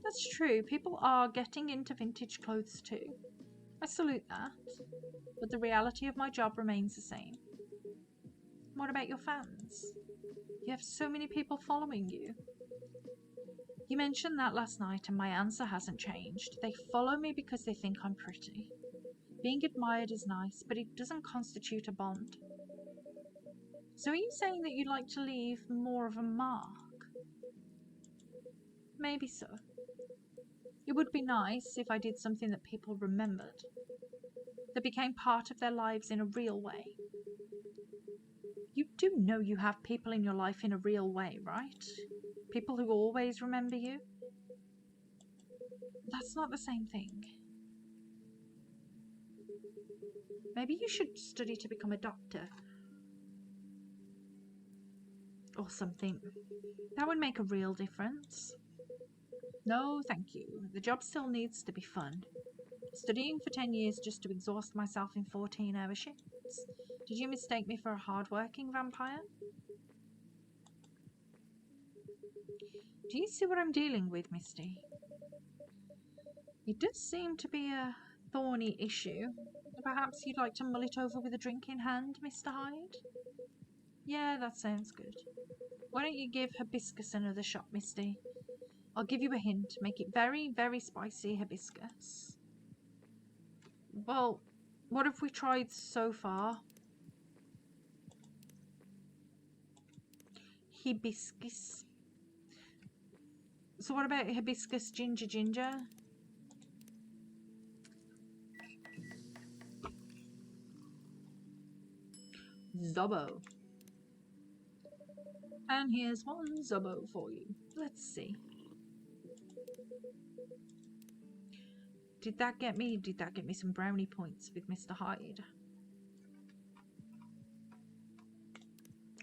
That's true, people are getting into vintage clothes too. I salute that, but the reality of my job remains the same. What about your fans? You have so many people following you. You mentioned that last night and my answer hasn't changed. They follow me because they think I'm pretty. Being admired is nice, but it doesn't constitute a bond. So are you saying that you'd like to leave more of a mark? Maybe so. It would be nice if I did something that people remembered, that became part of their lives in a real way. You do know you have people in your life in a real way, right? People who always remember you? That's not the same thing. Maybe you should study to become a doctor. Or something. That would make a real difference. No, thank you. The job still needs to be fun. Studying for 10 years just to exhaust myself in 14-hour shifts. Did you mistake me for a hard-working vampire? Do you see what I'm dealing with, Misty? It does seem to be a thorny issue. Perhaps you'd like to mull it over with a drink in hand, Mr. Hyde? Yeah, that sounds good. Why don't you give Hibiscus another shot, Misty? I'll give you a hint. Make it very, very spicy hibiscus. Well, What have we tried so far? Hibiscus. So what about hibiscus ginger? Zobo. And here's one Zobo for you. Let's see. Did that get me some brownie points with Mr. Hyde?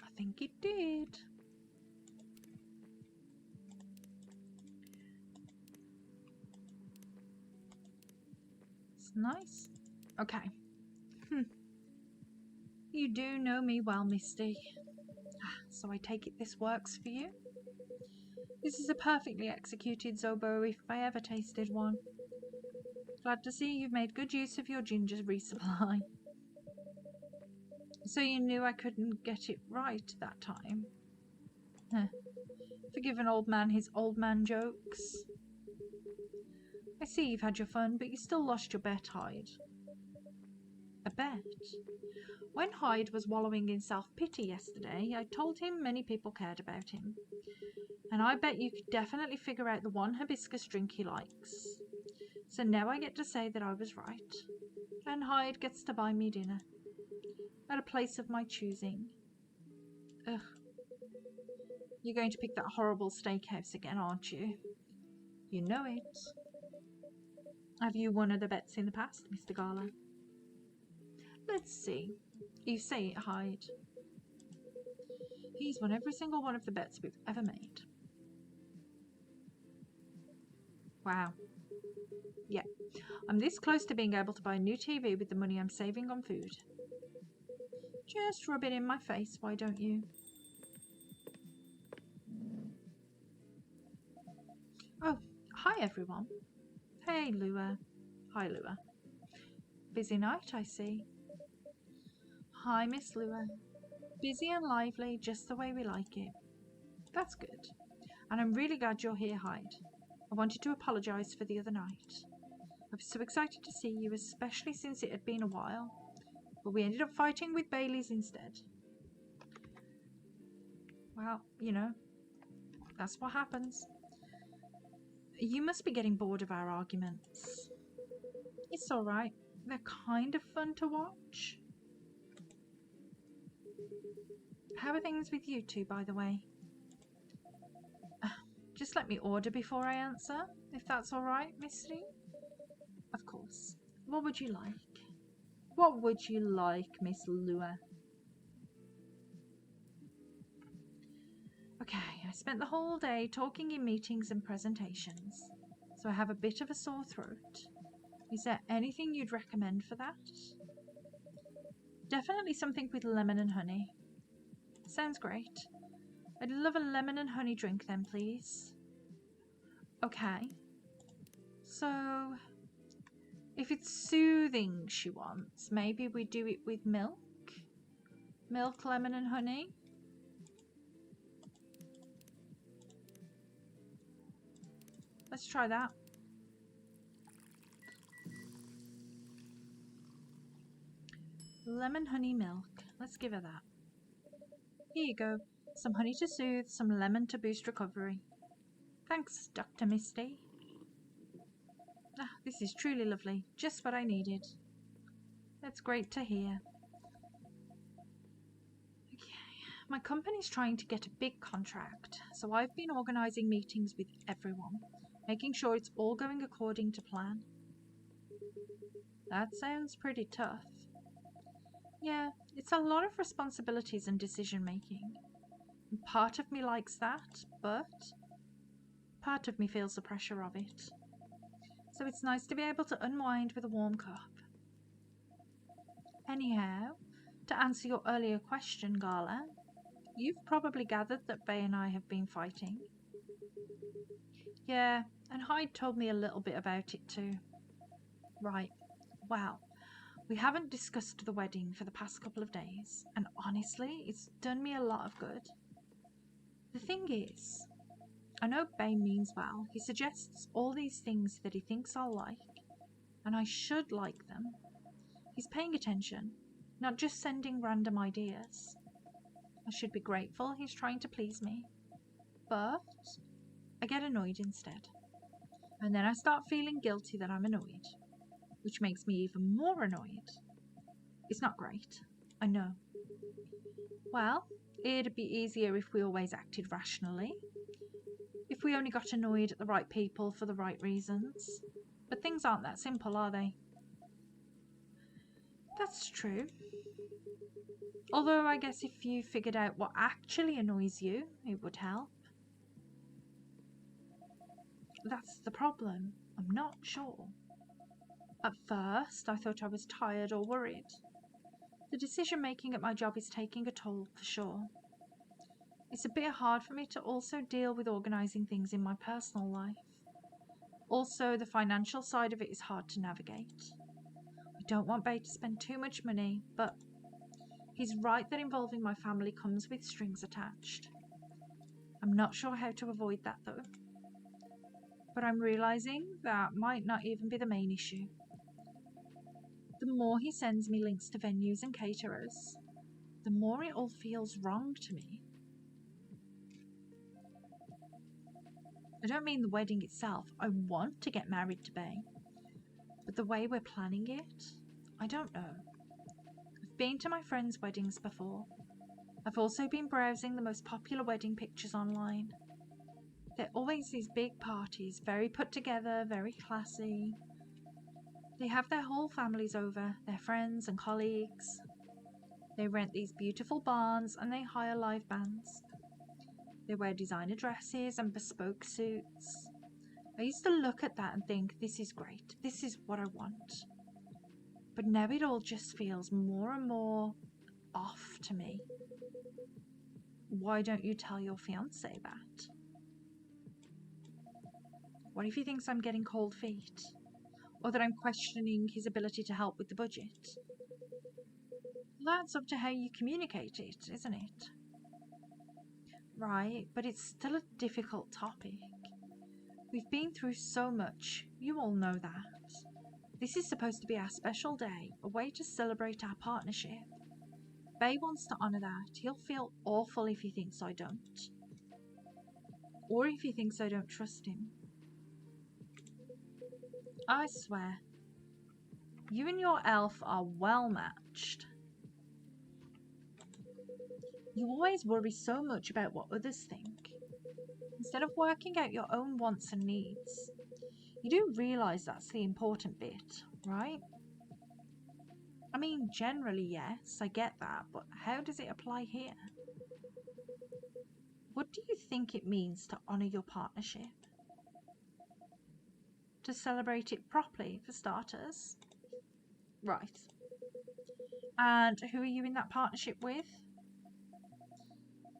I think it did. It's nice. Okay. You do know me well, Misty. So I take it this works for you? This is a perfectly executed Zobo if I ever tasted one. Glad to see you've made good use of your ginger resupply. So you knew I couldn't get it right that time? Forgive an old man his old man jokes. I see you've had your fun, but you still lost your bet, Hyde. A bet? When Hyde was wallowing in self-pity yesterday, I told him many people cared about him. And I bet you could definitely figure out the one hibiscus drink he likes. So now I get to say that I was right. And Hyde gets to buy me dinner. At a place of my choosing. Ugh. You're going to pick that horrible steakhouse again, aren't you? You know it. Have you won other bets in the past, Mr. Gala? Let's see. You say it, Hyde. He's won every single one of the bets we've ever made. Wow. Yeah. I'm this close to being able to buy a new TV with the money I'm saving on food. Just rub it in my face, why don't you? Oh, hi everyone. Hey, Lua. Hi, Lua. Busy night, I see. Hi, Miss Lua. Busy and lively, just the way we like it. That's good. And I'm really glad you're here, Hyde. I wanted to apologise for the other night. I was so excited to see you, especially since it had been a while. But we ended up fighting with Baileys instead. Well, you know, that's what happens. You must be getting bored of our arguments. It's alright. They're kind of fun to watch. How are things with you two, by the way? Just let me order before I answer, if that's alright, Misty? Of course. What would you like? What would you like, Miss Lua? Okay, I spent the whole day talking in meetings and presentations, so I have a bit of a sore throat. Is there anything you'd recommend for that? Definitely something with lemon and honey. Sounds great. I'd love a lemon and honey drink then, please. Okay. So, if it's soothing she wants, maybe we do it with milk? Milk, lemon and honey? Let's try that. Lemon honey milk. Let's give her that. Here you go. Some honey to soothe, some lemon to boost recovery. Thanks, Dr. Misty. This is truly lovely. Just what I needed. That's great to hear. Okay. My company's trying to get a big contract, so I've been organising meetings with everyone, making sure it's all going according to plan. That sounds pretty tough. Yeah, it's a lot of responsibilities and decision making. And part of me likes that, but part of me feels the pressure of it. So it's nice to be able to unwind with a warm cup. Anyhow, to answer your earlier question, Gala, you've probably gathered that Bay and I have been fighting. Yeah, and Hyde told me a little bit about it too. Right, well, we haven't discussed the wedding for the past couple of days, and honestly, it's done me a lot of good. The thing is, I know Bay means well. He suggests all these things that he thinks I'll like, and I should like them. He's paying attention, not just sending random ideas. I should be grateful he's trying to please me. But I get annoyed instead. And then I start feeling guilty that I'm annoyed, which makes me even more annoyed. It's not great, I know. Well, it'd be easier if we always acted rationally, if we only got annoyed at the right people for the right reasons. But things aren't that simple, are they? That's true. Although I guess if you figured out what actually annoys you, it would help. That's the problem. I'm not sure. At first, I thought I was tired or worried. The decision making at my job is taking a toll for sure. It's a bit hard for me to also deal with organising things in my personal life. Also, the financial side of it is hard to navigate. I don't want Bay to spend too much money, but he's right that involving my family comes with strings attached. I'm not sure how to avoid that though. But I'm realising that might not even be the main issue. The more he sends me links to venues and caterers, the more it all feels wrong to me. I don't mean the wedding itself. I want to get married to Bay. But the way we're planning it, I don't know. I've been to my friends' weddings before. I've also been browsing the most popular wedding pictures online. They're always these big parties, very put together, very classy. They have their whole families over, their friends and colleagues. They rent these beautiful barns and they hire live bands. They wear designer dresses and bespoke suits. I used to look at that and think, this is great, this is what I want. But now it all just feels more and more off to me. Why don't you tell your fiancé that? What if he thinks I'm getting cold feet? Or that I'm questioning his ability to help with the budget? That's up to how you communicate it, isn't it? Right, but it's still a difficult topic. We've been through so much, you all know that. This is supposed to be our special day, a way to celebrate our partnership. Bay wants to honour that. He'll feel awful if he thinks I don't. Or if he thinks I don't trust him. I swear, you and your elf are well matched. You always worry so much about what others think, instead of working out your own wants and needs. You do realise that's the important bit, right? I mean, generally yes, I get that, but how does it apply here? What do you think it means to honour your partnership? To celebrate it properly, for starters? Right. And who are you in that partnership with?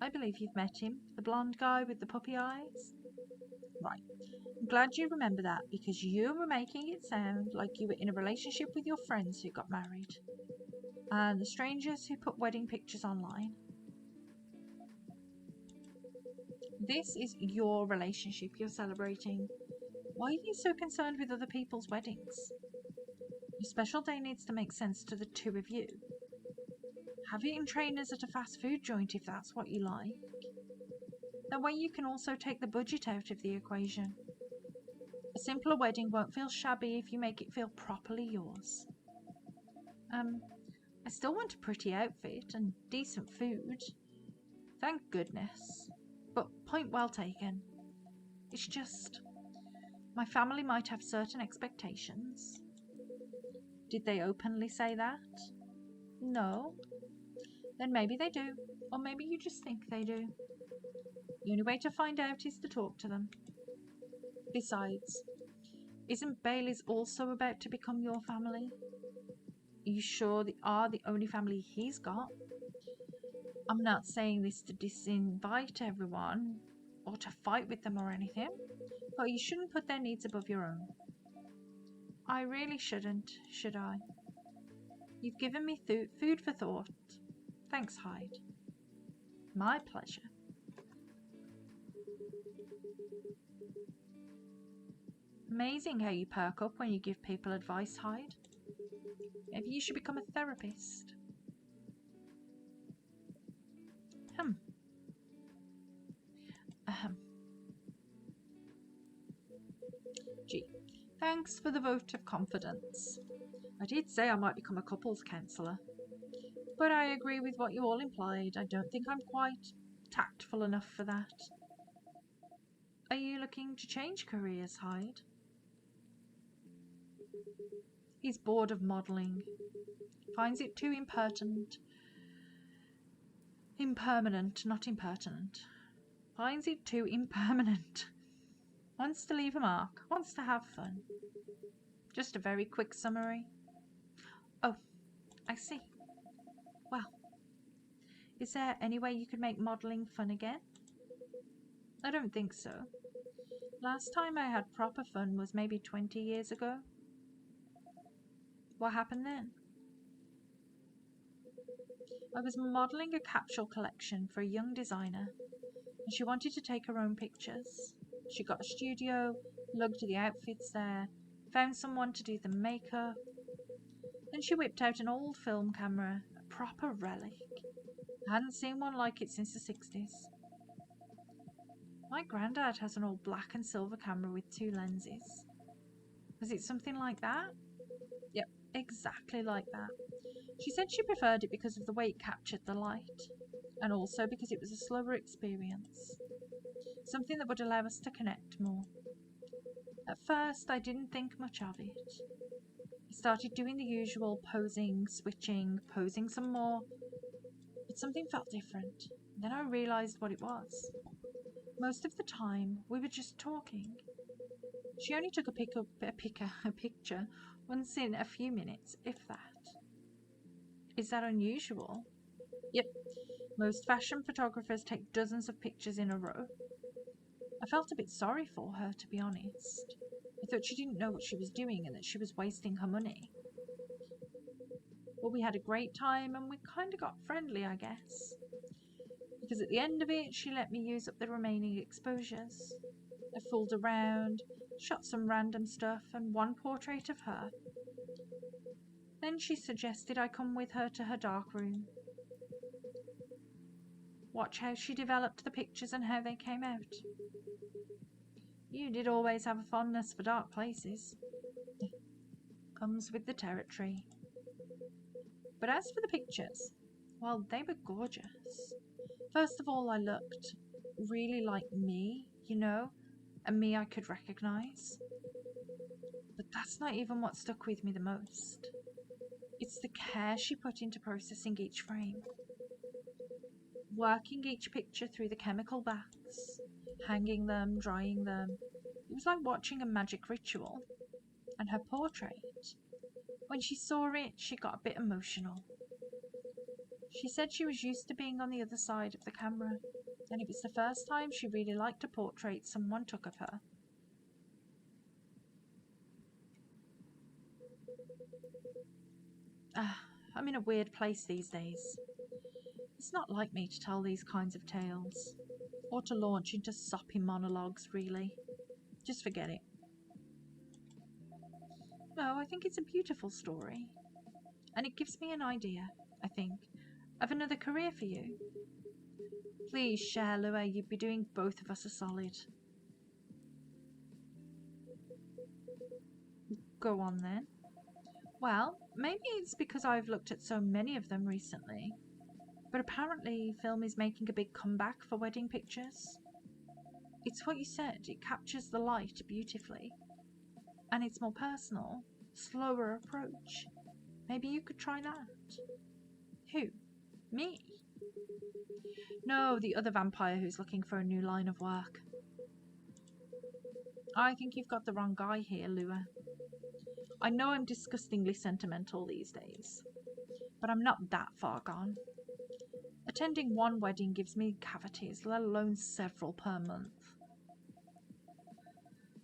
I believe you've met him, the blonde guy with the puppy eyes. Right. I'm glad you remember that, because you were making it sound like you were in a relationship with your friends who got married. And the strangers who put wedding pictures online. This is your relationship you're celebrating. Why are you so concerned with other people's weddings? Your special day needs to make sense to the two of you. Have it in trainers at a fast food joint if that's what you like. That way you can also take the budget out of the equation. A simpler wedding won't feel shabby if you make it feel properly yours. I still want a pretty outfit and decent food. Thank goodness. But point well taken. It's just, my family might have certain expectations. Did they openly say that? No. Then maybe they do, or maybe you just think they do. The only way to find out is to talk to them. Besides, isn't Bailey's also about to become your family? Are you sure they are the only family he's got? I'm not saying this to disinvite everyone, or to fight with them or anything, but you shouldn't put their needs above your own. I really shouldn't, should I? You've given me food for thought. Thanks, Hyde. My pleasure. Amazing how you perk up when you give people advice, Hyde. Maybe you should become a therapist. Ahem. Gee, thanks for the vote of confidence. I did say I might become a couples counsellor. But I agree with what you all implied. I don't think I'm quite tactful enough for that. Are you looking to change careers, Hyde? He's bored of modelling. Finds it too impertinent. Impermanent, not impertinent. Finds it too impermanent. Wants to leave a mark. Wants to have fun. Just a very quick summary. Oh, I see. Well, is there any way you could make modelling fun again? I don't think so. Last time I had proper fun was maybe 20 years ago. What happened then? I was modelling a capsule collection for a young designer, and she wanted to take her own pictures. She got a studio, lugged the outfits there, found someone to do the makeup. Then she whipped out an old film camera, a proper relic. I hadn't seen one like it since the 60s. My granddad has an old black and silver camera with 2 lenses. Was it something like that? Yep, exactly like that. She said she preferred it because of the way it captured the light, and also because it was a slower experience. Something that would allow us to connect more. At first, I didn't think much of it. I started doing the usual posing, switching, posing some more, but something felt different. Then I realised what it was. Most of the time, we were just talking. She only took a picture once in a few minutes, if that. Is that unusual? Yep. Most fashion photographers take dozens of pictures in a row. I felt a bit sorry for her, to be honest. I thought she didn't know what she was doing and that she was wasting her money. Well, we had a great time and we kind of got friendly, I guess. Because at the end of it, she let me use up the remaining exposures. I fooled around, shot some random stuff and one portrait of her. Then she suggested I come with her to her darkroom. Watch how she developed the pictures and how they came out. You did always have a fondness for dark places. Comes with the territory. But as for the pictures, well, they were gorgeous. First of all, I looked really like me, you know, a me I could recognise. But that's not even what stuck with me the most. It's the care she put into processing each frame. Working each picture through the chemical baths, hanging them, drying them. It was like watching a magic ritual. And her portrait, when she saw it, she got a bit emotional. She said she was used to being on the other side of the camera, and it was the first time she really liked a portrait someone took of her. I'm in a weird place these days. It's not like me to tell these kinds of tales, or to launch into soppy monologues, really. Just forget it. No, I think it's a beautiful story, and it gives me an idea, I think, of another career for you. Please share, Lua, you'd be doing both of us a solid. Go on then. Well, maybe it's because I've looked at so many of them recently, but apparently film is making a big comeback for wedding pictures. It's what you said, it captures the light beautifully, and it's more personal, slower approach. Maybe you could try that. Who? Me? No, the other vampire who's looking for a new line of work. I think you've got the wrong guy here, Lua. I know I'm disgustingly sentimental these days, but I'm not that far gone. Attending one wedding gives me cavities, let alone several per month.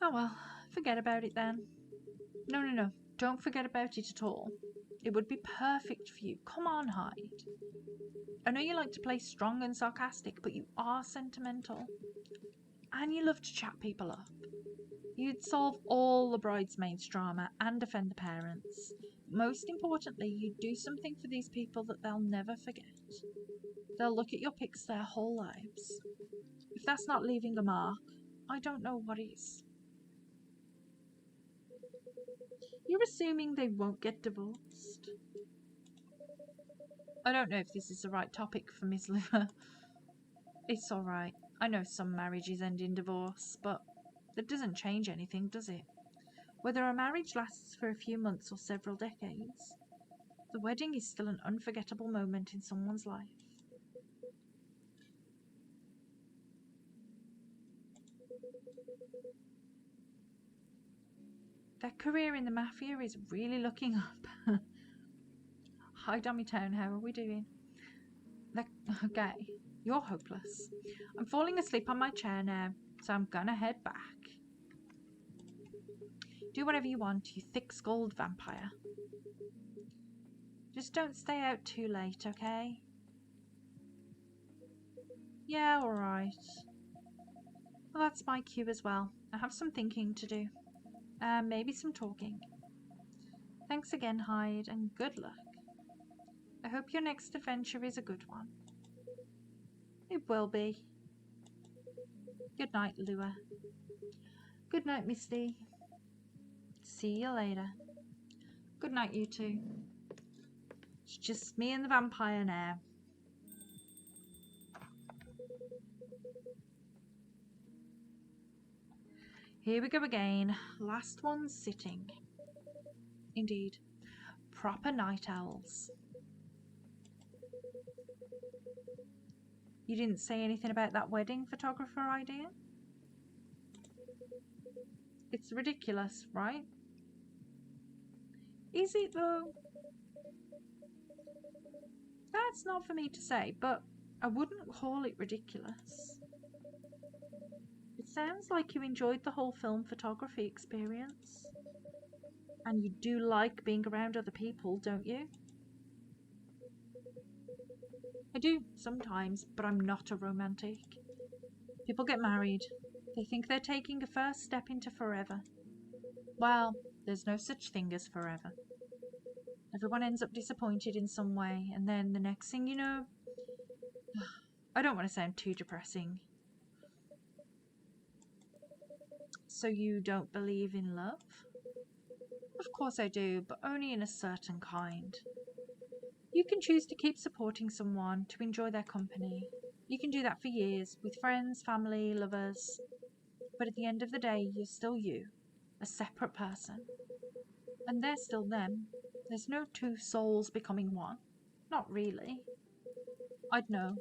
Oh well, forget about it then. No, don't forget about it at all. It would be perfect for you. Come on, Hyde. I know you like to play strong and sarcastic, but you are sentimental. And you love to chat people up. You'd solve all the bridesmaids' drama and defend the parents. most importantly, you do something for these people that they'll never forget. They'll look at your pics their whole lives. If that's not leaving a mark, I don't know what is. You're assuming they won't get divorced? I don't know if this is the right topic for Miss Liver. It's alright. I know some marriages end in divorce, but that doesn't change anything, does it? Whether a marriage lasts for a few months or several decades, the wedding is still an unforgettable moment in someone's life. Their career in the mafia is really looking up. Hi, Dummy Town, how are we doing? Okay, you're hopeless. I'm falling asleep on my chair now, so I'm gonna head back. Do whatever you want, you thick-skulled vampire. Just don't stay out too late, okay? Yeah, alright. Well, that's my cue as well. I have some thinking to do. Maybe some talking. Thanks again, Hyde, and good luck. I hope your next adventure is a good one. It will be. Good night, Lua. Good night, Misty. See you later. Good night, you two. It's just me and the vampire now. Here we go again. Last one sitting. Indeed. Proper night owls. You didn't say anything about that wedding photographer idea? It's ridiculous, right? Is it though? That's not for me to say, but I wouldn't call it ridiculous. It sounds like you enjoyed the whole film photography experience. And you do like being around other people, don't you? I do, sometimes, but I'm not a romantic. People get married. They think they're taking a first step into forever. Well, there's no such thing as forever. Everyone ends up disappointed in some way, and then the next thing you know... I don't want to sound too depressing. So you don't believe in love? Of course I do, but only in a certain kind. You can choose to keep supporting someone, to enjoy their company. You can do that for years, with friends, family, lovers. But at the end of the day, you're still you, a separate person. And they're still them. There's no two souls becoming one. Not really. I'd know.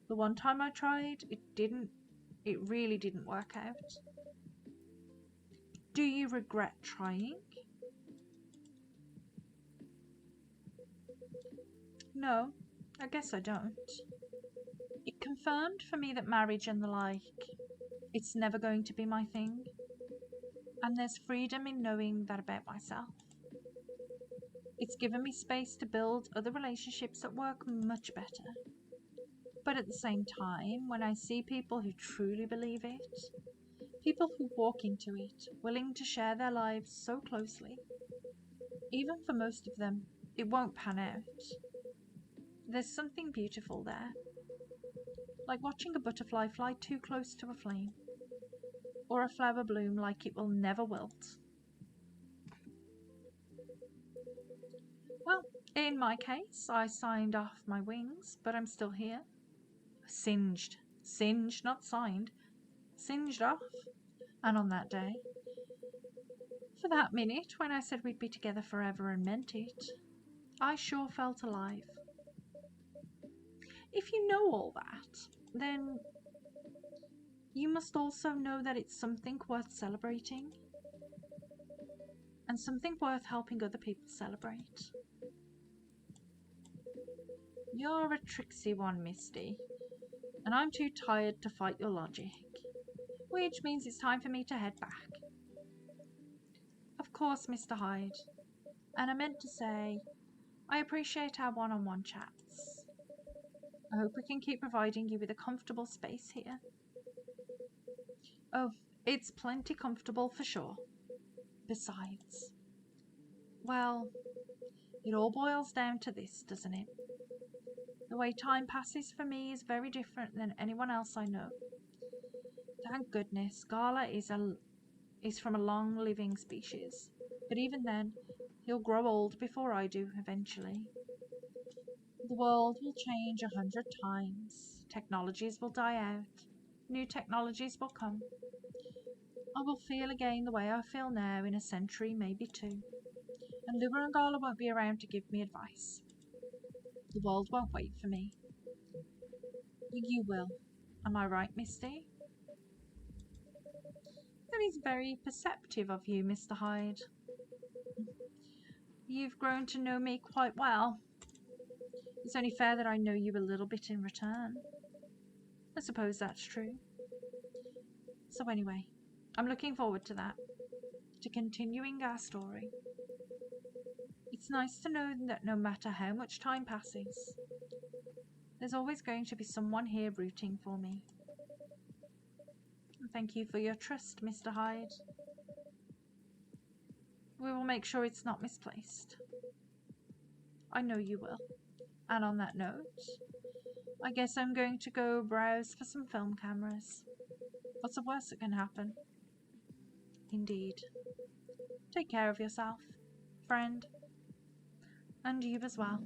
The one time I tried, it really didn't work out. Do you regret trying? No, I guess I don't. It confirmed for me that marriage and the like, it's never going to be my thing. And there's freedom in knowing that about myself. It's given me space to build other relationships that work much better. But at the same time, when I see people who truly believe it, people who walk into it, willing to share their lives so closely, even for most of them, it won't pan out. There's something beautiful there. Like watching a butterfly fly too close to a flame, or a flower bloom like it will never wilt. Well, in my case, I signed off my wings, but I'm still here. Singed. Singed, not signed. Singed off. And on that day, for that minute when I said we'd be together forever and meant it, I sure felt alive. If you know all that, then you must also know that it's something worth celebrating, and something worth helping other people celebrate. You're a tricksy one, Misty, and I'm too tired to fight your logic, which means it's time for me to head back. Of course, Mr. Hyde, and I meant to say, I appreciate our one-on-one chats. I hope we can keep providing you with a comfortable space here. Oh, it's plenty comfortable for sure. Besides, Well, it all boils down to this, doesn't it? The way time passes for me is very different than anyone else I know. Thank goodness, Gala is from a long-living species. But even then, he'll grow old before I do, eventually. The world will change 100 times. Technologies will die out. New technologies will come. I will feel again the way I feel now in a century, maybe two. And Lua and Gala won't be around to give me advice. The world won't wait for me. You will. Am I right, Misty? That is very perceptive of you, Mr. Hyde. You've grown to know me quite well. It's only fair that I know you a little bit in return. I suppose that's true. So anyway, I'm looking forward to that. To continuing our story. It's nice to know that no matter how much time passes, there's always going to be someone here rooting for me. Thank you for your trust, Mr. Hyde. We will make sure it's not misplaced. I know you will. And on that note, I guess I'm going to go browse for some film cameras. What's the worst that can happen? Indeed. Take care of yourself, friend. And you as well.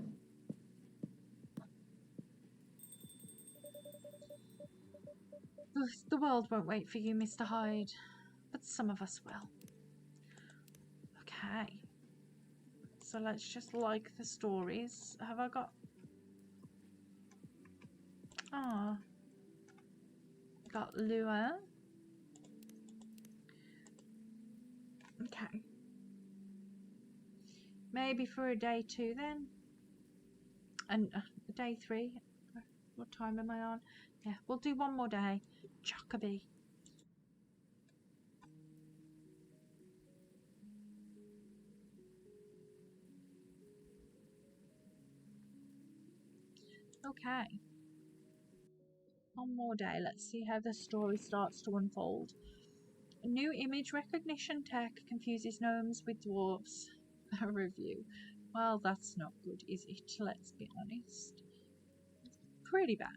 The world won't wait for you, Mr. Hyde, but some of us will. Okay. So let's just like the stories. Have I got... Ah. Got Lua. Okay. Maybe for a day 2 then. And day 3. What time am I on? Yeah, we'll do one more day. Chockabee. Okay. One more day. Let's see how the story starts to unfold. A new image recognition tech confuses gnomes with dwarves. A review. Well, that's not good, is it? Let's be honest. Pretty bad.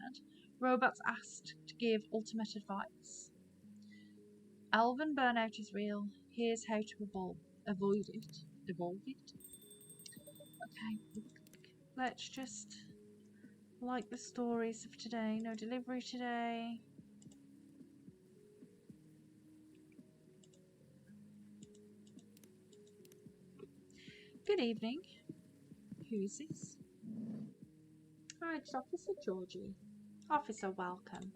Robots asked to give ultimate advice. Elven burnout is real. Here's how to avoid it. Evolve it? Okay. Let's just like the stories of today. No delivery today. Good evening. Who is this? Hi, it's Officer Georgie. Officer, welcome.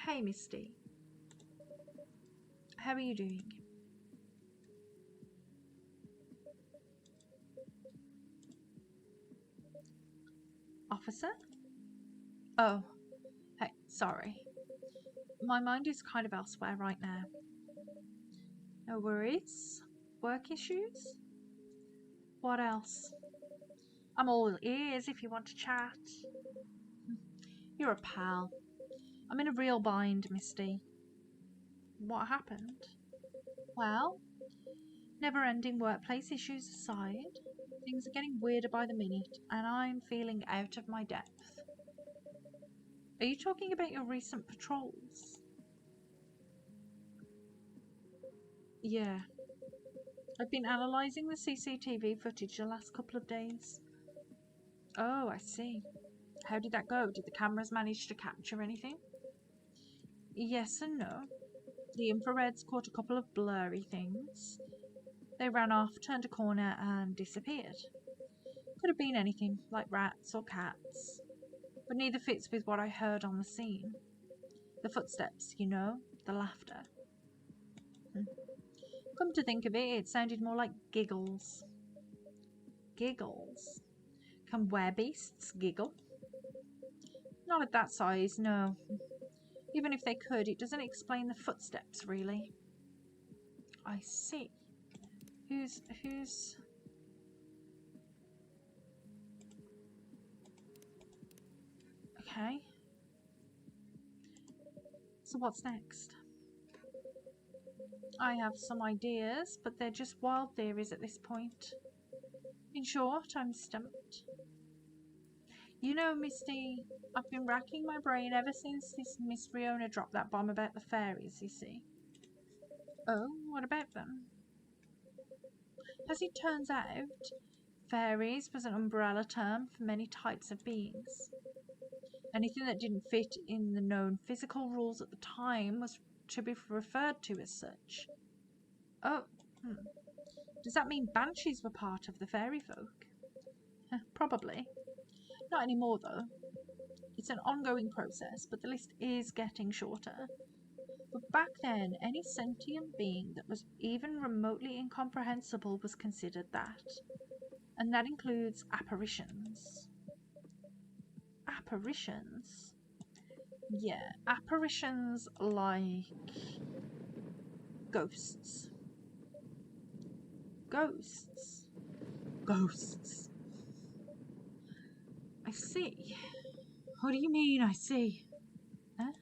Hey, Misty. How are you doing? Officer? Oh, hey, sorry. My mind is kind of elsewhere right now. No worries. Work issues? What else? I'm all ears if you want to chat. You're a pal. I'm in a real bind, Misty. What happened? Well, never-ending workplace issues aside, things are getting weirder by the minute, and I'm feeling out of my depth. Are you talking about your recent patrols? Yeah. I've been analysing the CCTV footage the last couple of days. Oh, I see. How did that go? Did the cameras manage to capture anything? Yes and no. The infrareds caught a couple of blurry things. They ran off, turned a corner, and disappeared. Could have been anything, like rats or cats. But neither fits with what I heard on the scene. The footsteps, you know, the laughter. Come to think of it, it sounded more like giggles. Giggles? Can werebeasts giggle? Not at that size, no. Even if they could, it doesn't explain the footsteps, really. I see. Who's... Okay. So what's next? I have some ideas, but they're just wild theories at this point. In short, I'm stumped. You know, Misty, I've been racking my brain ever since this Miss Riona dropped that bomb about the fairies, you see. Oh, what about them? As it turns out, fairies was an umbrella term for many types of beings. Anything that didn't fit in the known physical rules at the time was to be referred to as such. Oh, does that mean banshees were part of the fairy folk? Probably. Not anymore, though. It's an ongoing process, but the list is getting shorter. But back then, any sentient being that was even remotely incomprehensible was considered that. And that includes apparitions. Apparitions? Yeah, apparitions like ghosts. Ghosts. Ghosts. I see. What do you mean, I see? Huh?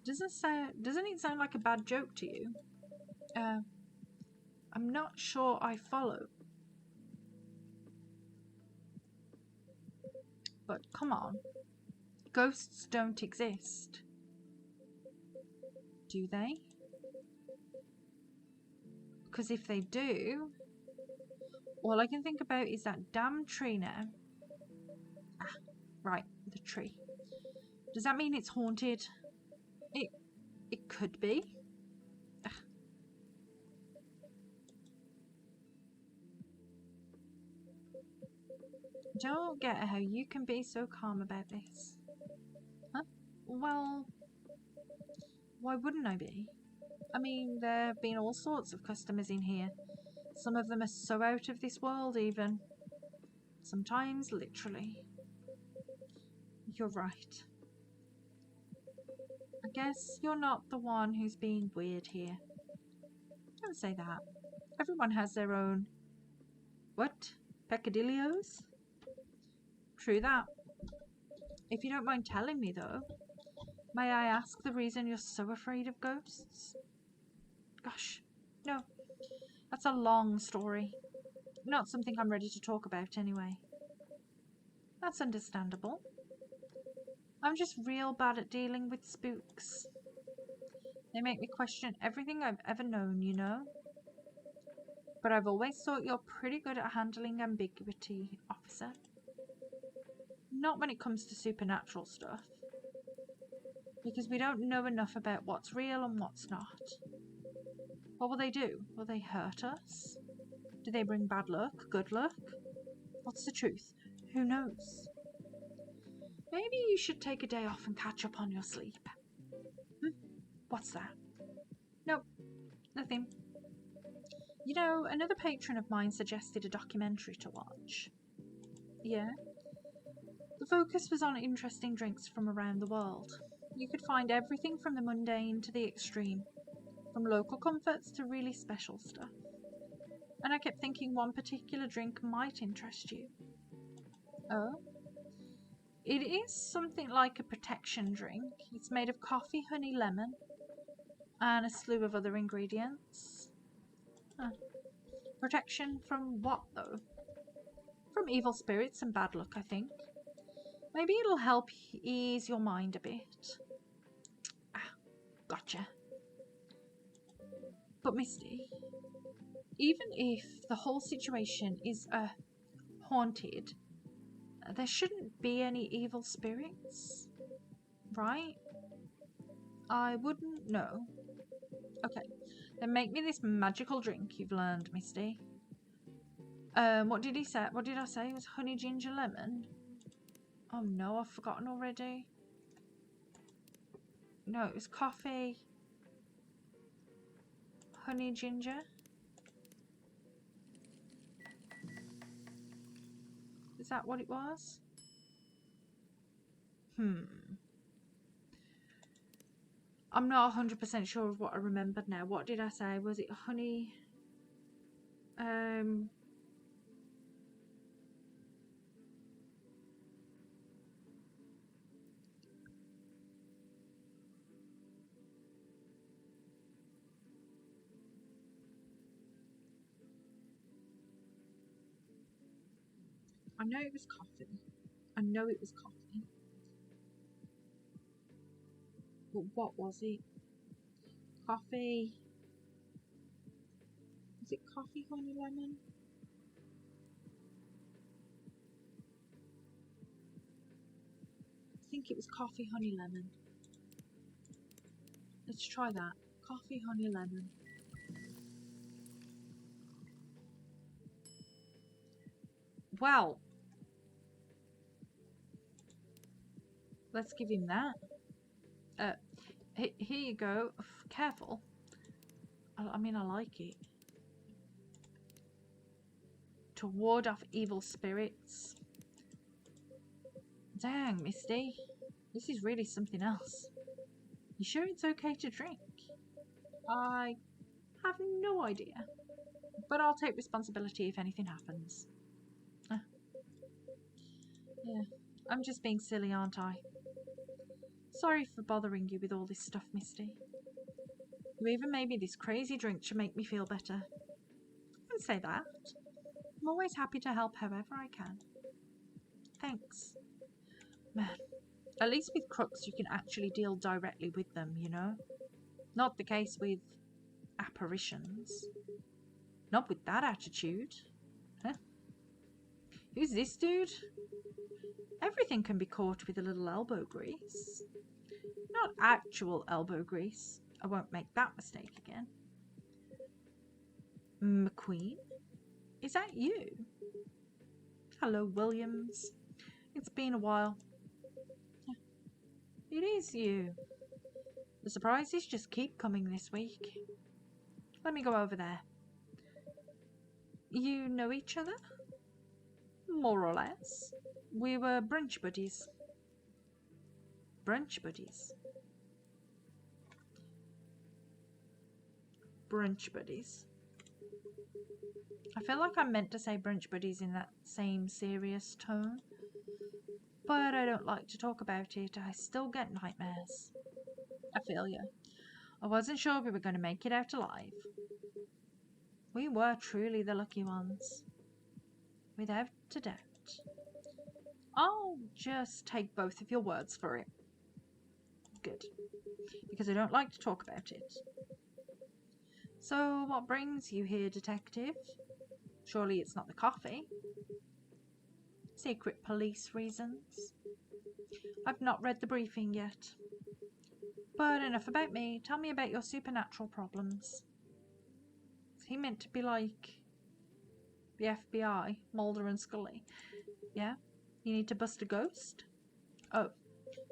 Doesn't it sound like a bad joke to you? I'm not sure I follow. But come on. Ghosts don't exist. Do they? Because if they do, all I can think about is that damn tree now. Ah, right, the tree. Does that mean it's haunted? It could be. Ugh. Don't get how you can be so calm about this. Huh? Well, why wouldn't I be? I mean, there have been all sorts of customers in here. Some of them are so out of this world even. Sometimes literally. You're right. I guess you're not the one who's being weird here. Don't say that. Everyone has their own... What? Peccadillos? True that. If you don't mind telling me, though, may I ask the reason you're so afraid of ghosts? Gosh, no. That's a long story. Not something I'm ready to talk about anyway. That's understandable. I'm just real bad at dealing with spooks. They make me question everything I've ever known, you know? But I've always thought you're pretty good at handling ambiguity, officer. Not when it comes to supernatural stuff. Because we don't know enough about what's real and what's not. What will they do? Will they hurt us? Do they bring bad luck? Good luck? What's the truth? Who knows? Maybe you should take a day off and catch up on your sleep. What's that? Nope, nothing. You know, another patron of mine suggested a documentary to watch. Yeah? The focus was on interesting drinks from around the world. You could find everything from the mundane to the extreme, from local comforts to really special stuff. And I kept thinking one particular drink might interest you. Oh? It is something like a protection drink. It's made of coffee, honey, lemon, and a slew of other ingredients. Protection from what, though? From evil spirits and bad luck, I think. Maybe it'll help ease your mind a bit. Ah, gotcha. But Misty, even if the whole situation is haunted, there shouldn't be any evil spirits, right? I wouldn't know. Okay, then make me this magical drink you've learned, Misty. What did he say? What did I say? It was honey, ginger, lemon? Oh no, I've forgotten already. No, it was coffee, honey, ginger. Is that what it was? I'm not 100% sure of what I remembered now. What did I say? Was it honey? I know it was coffee. I know it was coffee. But what was it? Coffee. Was it coffee, honey, lemon? I think it was coffee, honey, lemon. Let's try that. Coffee, honey, lemon. Well, let's give him that. Here you go. Careful. I mean, I like it. To ward off evil spirits. Dang, Misty. This is really something else. You sure it's okay to drink? I have no idea. But I'll take responsibility if anything happens. Yeah, I'm just being silly, aren't I? Sorry for bothering you with all this stuff, Misty. You even made me this crazy drink to make me feel better. I can say that. I'm always happy to help however I can. Thanks. Man, at least with crooks you can actually deal directly with them, you know? Not the case with apparitions. Not with that attitude. Huh? Who's this dude? Everything can be caught with a little elbow grease. Not actual elbow grease. I won't make that mistake again. McQueen? Is that you? Hello, Williams. It's been a while. It is you. The surprises just keep coming this week. Let me go over there. You know each other? More or less. We were brunch buddies. Brunch buddies. Brunch buddies. I feel like I meant to say brunch buddies in that same serious tone. But I don't like to talk about it. I still get nightmares. I feel you. I wasn't sure we were going to make it out alive. We were truly the lucky ones. Without a doubt. I'll just take both of your words for it. Good. Because I don't like to talk about it. So, what brings you here, detective? Surely it's not the coffee. Secret police reasons. I've not read the briefing yet. But enough about me. Tell me about your supernatural problems. Is he meant to be like the FBI, Mulder and Scully? Yeah? You need to bust a ghost? Oh.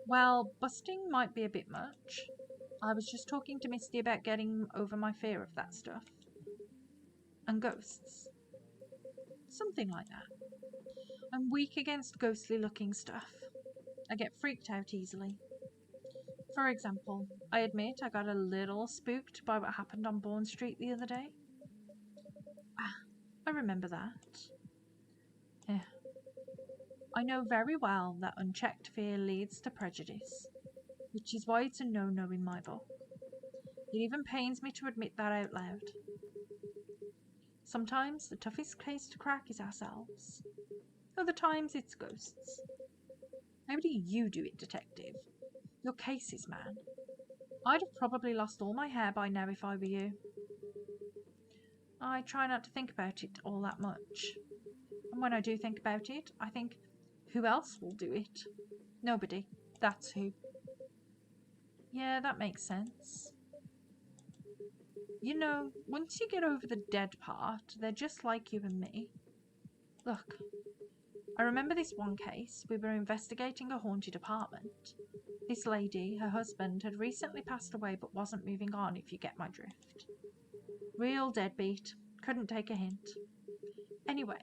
Well, busting might be a bit much. I was just talking to Misty about getting over my fear of that stuff. And ghosts. Something like that. I'm weak against ghostly looking stuff. I get freaked out easily. For example, I admit I got a little spooked by what happened on Bourne Street the other day. I remember that. Yeah. I know very well that unchecked fear leads to prejudice, which is why it's a no-no in my book. It even pains me to admit that out loud. Sometimes the toughest case to crack is ourselves. Other times it's ghosts. How do you do it, detective? Your cases, man. I'd have probably lost all my hair by now if I were you. I try not to think about it all that much. And when I do think about it, I think, who else will do it? Nobody. That's who. Yeah, that makes sense. You know, once you get over the dead part, they're just like you and me. Look, I remember this one case. We were investigating a haunted apartment. This lady, her husband, had recently passed away but wasn't moving on, if you get my drift. Real deadbeat. Couldn't take a hint. Anyway,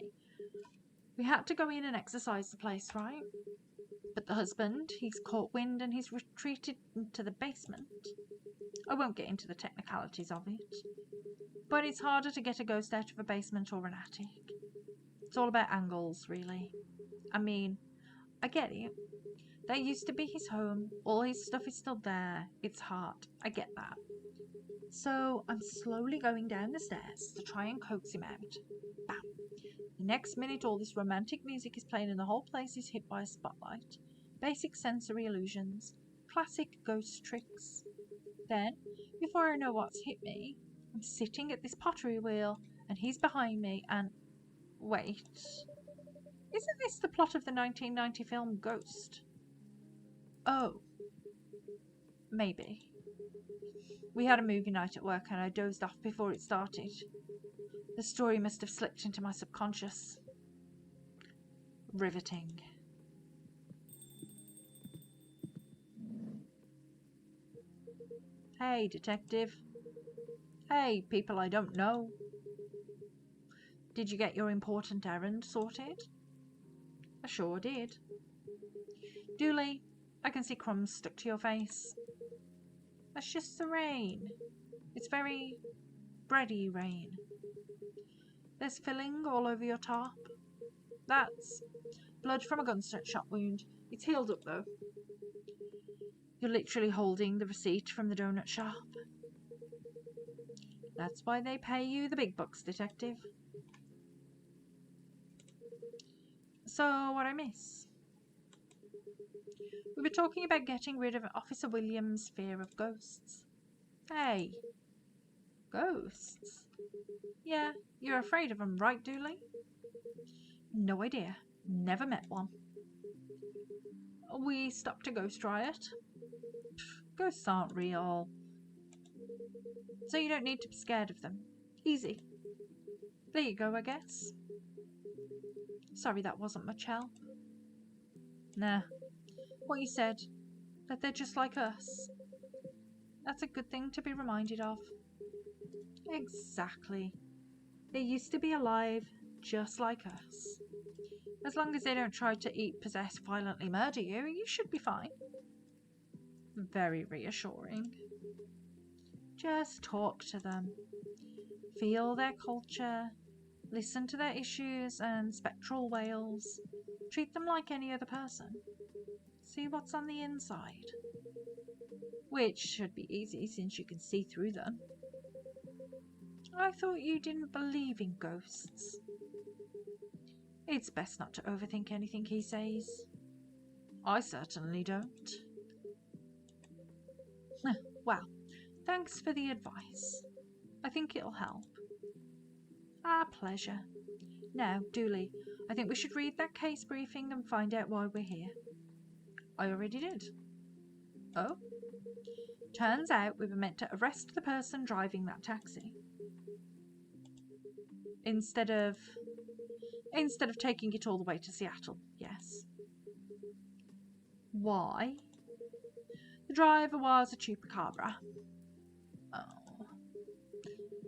we had to go in and exorcise the place, right? But the husband, he's caught wind and he's retreated into the basement. I won't get into the technicalities of it. But it's harder to get a ghost out of a basement or an attic. It's all about angles, really. I mean, I get it. That used to be his home. All his stuff is still there. It's hard. I get that. So I'm slowly going down the stairs to try and coax him out. Bam. The next minute, all this romantic music is playing and the whole place is hit by a spotlight. Basic sensory illusions. Classic ghost tricks. Then, before I know what's hit me, I'm sitting at this pottery wheel and he's behind me and... Wait. Isn't this the plot of the 1990 film Ghost? Oh. Maybe. We had a movie night at work and I dozed off before it started. The story must have slipped into my subconscious. Riveting. Hey, detective. Hey, people I don't know. Did you get your important errand sorted? I sure did. Dooley, I can see crumbs stuck to your face. That's just the rain. It's very bready rain. There's filling all over your top. That's blood from a gunshot wound. It's healed up though. You're literally holding the receipt from the donut shop. That's why they pay you the big bucks, detective. So, what I miss? We were talking about getting rid of Officer Williams' fear of ghosts. Hey. Ghosts? Yeah, you're afraid of them, right, Dooley? No idea. Never met one. We stopped a ghost riot. Ghosts aren't real. So you don't need to be scared of them. Easy. There you go, I guess. Sorry that wasn't much help. Nah. What you said, that they're just like us. That's a good thing to be reminded of. Exactly. They used to be alive, just like us. As long as they don't try to eat, possess, violently murder you, you should be fine. Very reassuring. Just talk to them. Feel their culture. Listen to their issues and spectral wails. Treat them like any other person. See what's on the inside. Which should be easy since you can see through them. I thought you didn't believe in ghosts. It's best not to overthink anything he says. I certainly don't. Well, thanks for the advice. I think it'll help. Our pleasure. Now, Dooley, I think we should read that case briefing and find out why we're here. I already did. Oh? Turns out we were meant to arrest the person driving that taxi. Instead of taking it all the way to Seattle, yes. Why? The driver was a chupacabra. Oh.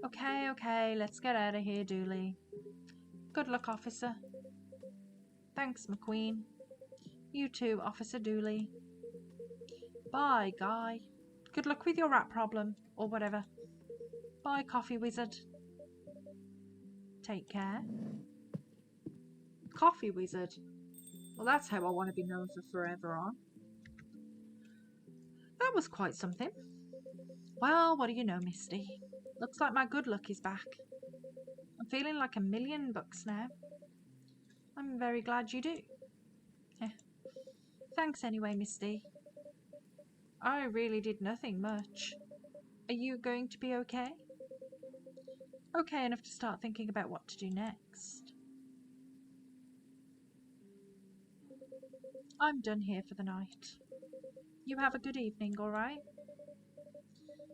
Okay, let's get out of here, Dooley. Good luck, officer. Thanks, McQueen. You too, Officer Dooley. Bye, Guy. Good luck with your rat problem, or whatever. Bye, Coffee Wizard. Take care. Coffee Wizard. Well, that's how I want to be known for forever on. That was quite something. Well, what do you know, Misty? Looks like my good luck is back. I'm feeling like $1,000,000 now. I'm very glad you do. Thanks anyway, Misty. I really did nothing much. Are you going to be okay? Okay enough to start thinking about what to do next. I'm done here for the night. You have a good evening, alright?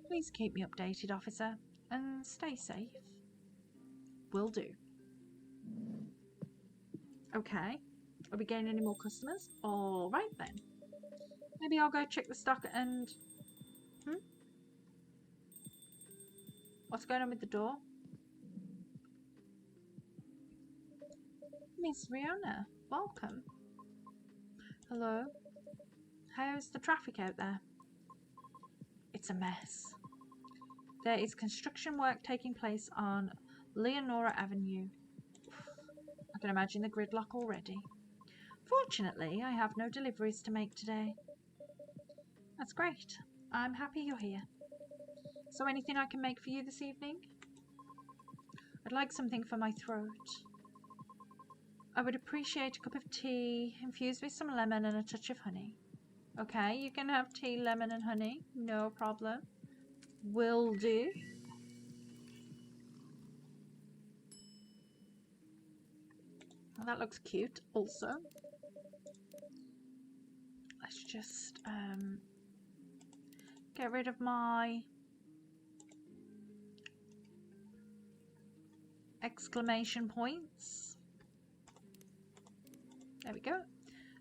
Please keep me updated, officer, and stay safe. Will do. Okay. Are we getting any more customers? Alright then. Maybe I'll go check the stock and... What's going on with the door? Miss Riona, welcome. Hello. How's the traffic out there? It's a mess. There is construction work taking place on Leonora Avenue. I can imagine the gridlock already. Fortunately, I have no deliveries to make today. That's great. I'm happy you're here. So anything I can make for you this evening? I'd like something for my throat. I would appreciate a cup of tea infused with some lemon and a touch of honey. Okay, you can have tea, lemon and honey. No problem. Will do. Well, that looks cute also. Let's just get rid of my exclamation points. There we go.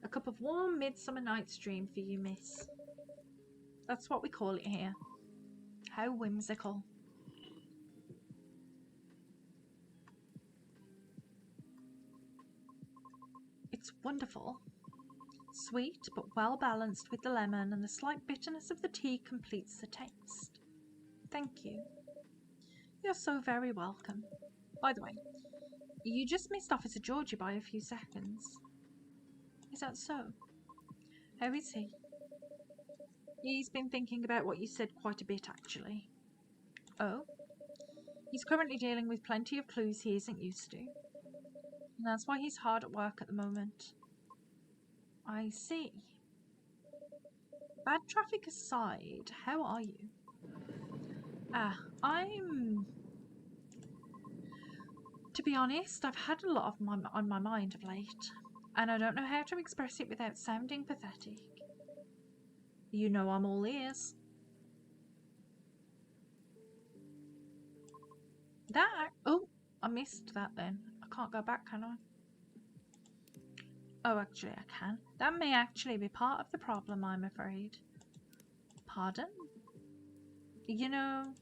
A cup of warm midsummer night's dream for you, miss. That's what we call it here. How whimsical. It's wonderful. Sweet, but well balanced with the lemon, and the slight bitterness of the tea completes the taste. Thank you. You're so very welcome. By the way, you just missed Officer Georgie by a few seconds. Is that so? How is he? He's been thinking about what you said quite a bit, actually. Oh? He's currently dealing with plenty of clues he isn't used to. And that's why he's hard at work at the moment. I see. Bad traffic aside, how are you? To be honest, I've had a lot on my mind of late, and I don't know how to express it without sounding pathetic. You know I'm all ears. Oh, I missed that then. I can't go back, can I? Oh, actually I can. That may actually be part of the problem, I'm afraid. Pardon? You know,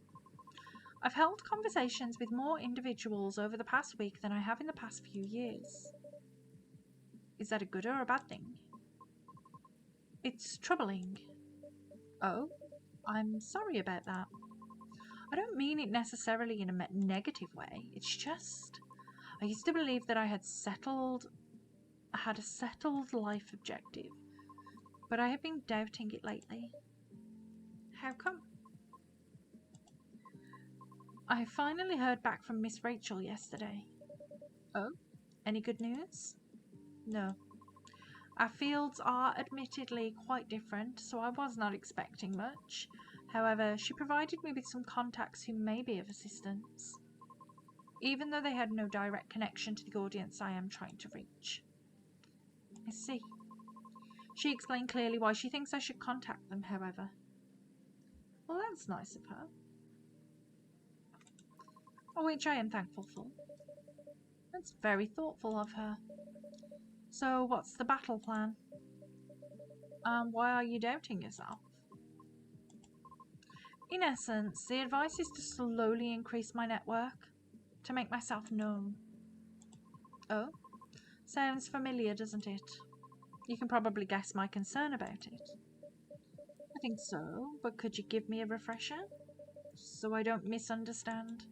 I've held conversations with more individuals over the past week than I have in the past few years. Is that a good or a bad thing? It's troubling. Oh, I'm sorry about that. I don't mean it necessarily in a negative way. It's just, I used to believe that I had a settled life objective, but I have been doubting it lately. How come? I finally heard back from Miss Rachel yesterday. Oh? Any good news? No. Our fields are admittedly quite different, so I was not expecting much. However, she provided me with some contacts who may be of assistance, even though they had no direct connection to the audience I am trying to reach. I see. She explained clearly why she thinks I should contact them, however. Well, that's nice of her. Which I am thankful for. That's very thoughtful of her. So, what's the battle plan? Why are you doubting yourself? In essence, the advice is to slowly increase my network, to make myself known. Oh? Sounds familiar, doesn't it? You can probably guess my concern about it. I think so, but could you give me a refresher? So I don't misunderstand.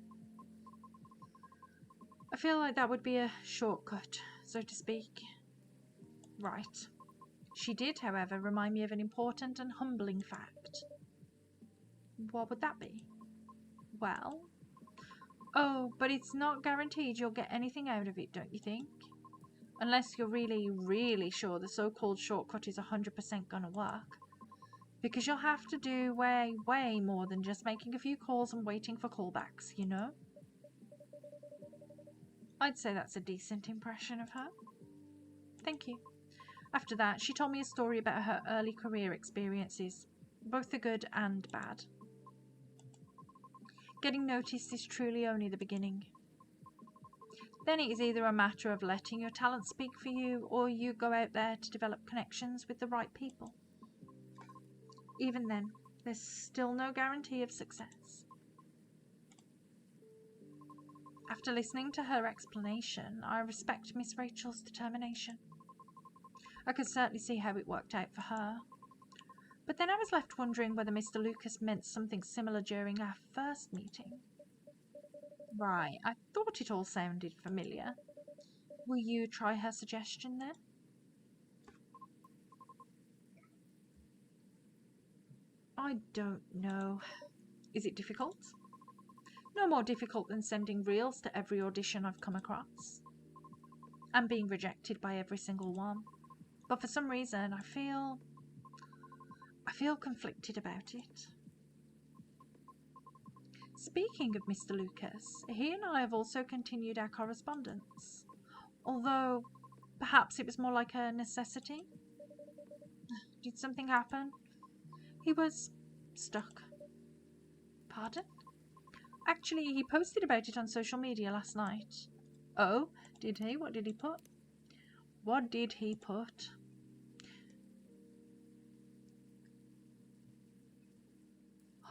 I feel like that would be a shortcut, so to speak. Right. She did, however, remind me of an important and humbling fact. What would that be? Well... Oh, but it's not guaranteed you'll get anything out of it, don't you think? Unless you're really, really sure the so-called shortcut is 100% gonna work. Because you'll have to do way, way more than just making a few calls and waiting for callbacks, you know? I'd say that's a decent impression of her. Thank you. After that, she told me a story about her early career experiences, both the good and bad. Getting noticed is truly only the beginning. Then it is either a matter of letting your talent speak for you, or you go out there to develop connections with the right people. Even then, there's still no guarantee of success. After listening to her explanation, I respect Miss Rachel's determination. I could certainly see how it worked out for her. But then I was left wondering whether Mr. Lucas meant something similar during our first meeting. Right, I thought it all sounded familiar. Will you try her suggestion then? I don't know. Is it difficult? No more difficult than sending reels to every audition I've come across. And being rejected by every single one. But for some reason, I feel conflicted about it. Speaking of Mr. Lucas, he and I have also continued our correspondence. Although, perhaps it was more like a necessity. Did something happen? He was stuck. Pardon? Actually, he posted about it on social media last night. Oh, did he? What did he put? What did he put?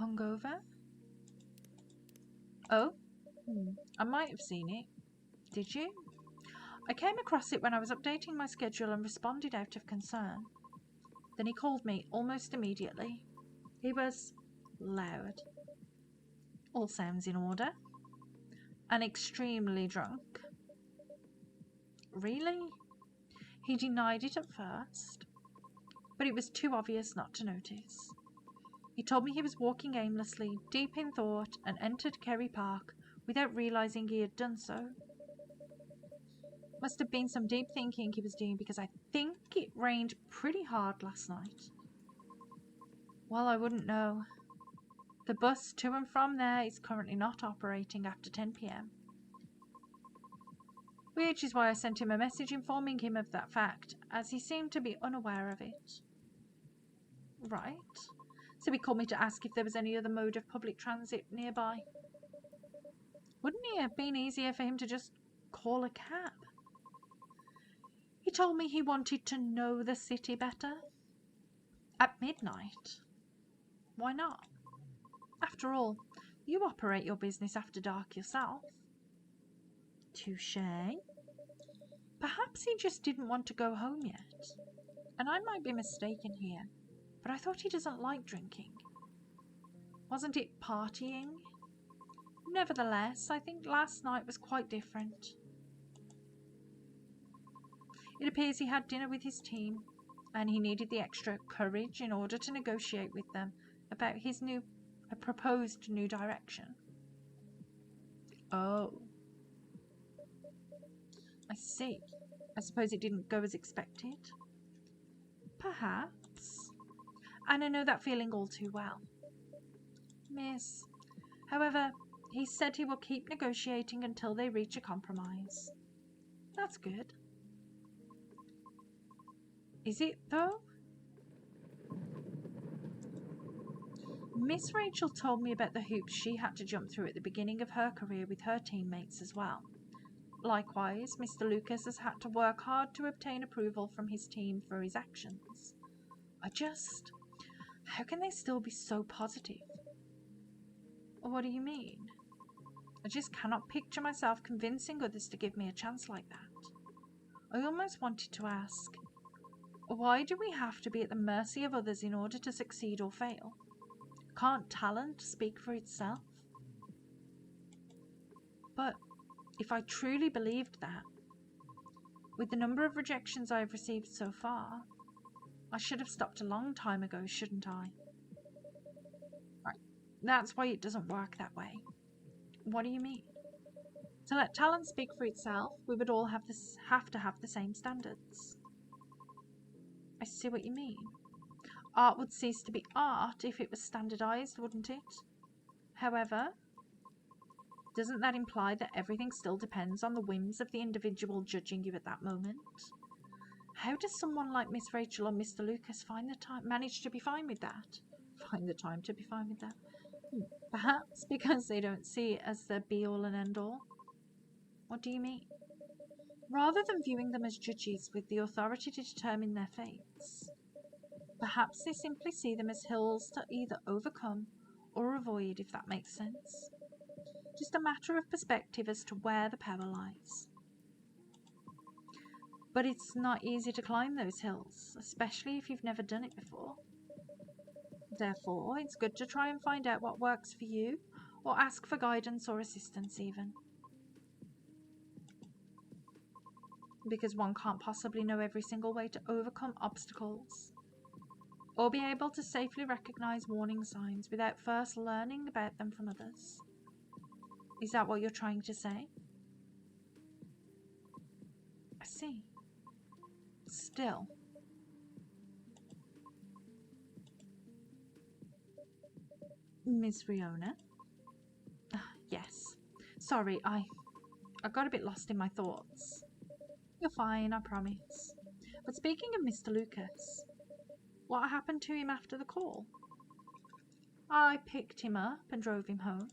Hungover? Oh, I might have seen it. Did you? I came across it when I was updating my schedule and responded out of concern. Then he called me almost immediately. He was loud. All sounds in order. And extremely drunk. Really? He denied it at first, but it was too obvious not to notice. He told me he was walking aimlessly, deep in thought, and entered Kerry Park without realising he had done so. Must have been some deep thinking he was doing, because I think it rained pretty hard last night. Well, I wouldn't know. The bus to and from there is currently not operating after 10 p.m. Which is why I sent him a message informing him of that fact, as he seemed to be unaware of it. Right. So he called me to ask if there was any other mode of public transit nearby. Wouldn't it have been easier for him to just call a cab? He told me he wanted to know the city better. At midnight? Why not? After all, you operate your business after dark yourself. Touché. Perhaps he just didn't want to go home yet. And I might be mistaken here, but I thought he doesn't like drinking. Wasn't it partying? Nevertheless, I think last night was quite different. It appears he had dinner with his team, and he needed the extra courage in order to negotiate with them about his proposed new direction. Oh. I see. I suppose it didn't go as expected. Perhaps. And I know that feeling all too well. Miss. However, he said he will keep negotiating until they reach a compromise. That's good. Is it, though? Miss Rachel told me about the hoops she had to jump through at the beginning of her career with her teammates as well. Likewise, Mr. Lucas has had to work hard to obtain approval from his team for his actions. How can they still be so positive? What do you mean? I just cannot picture myself convincing others to give me a chance like that. I almost wanted to ask, why do we have to be at the mercy of others in order to succeed or fail? Can't talent speak for itself? But if I truly believed that, with the number of rejections I have received so far, I should have stopped a long time ago, shouldn't I? Right, that's why it doesn't work that way. What do you mean? To let talent speak for itself, we would all have to have the same standards. I see what you mean. Art would cease to be art if it was standardized, wouldn't it? However, doesn't that imply that everything still depends on the whims of the individual judging you at that moment? How does someone like Miss Rachel or Mr. Lucas manage to be fine with that? Find the time to be fine with that? Perhaps because they don't see it as their be-all and end-all. What do you mean? Rather than viewing them as judges with the authority to determine their fates, perhaps they simply see them as hills to either overcome or avoid, if that makes sense. Just a matter of perspective as to where the power lies. But it's not easy to climb those hills, especially if you've never done it before. Therefore, it's good to try and find out what works for you, or ask for guidance or assistance even. Because one can't possibly know every single way to overcome obstacles. or be able to safely recognize warning signs without first learning about them from others. Is that what you're trying to say? I see. Still. Miss Riona? Yes. Sorry, I got a bit lost in my thoughts. You're fine, I promise. But speaking of Mr. Lucas, what happened to him after the call? I picked him up and drove him home.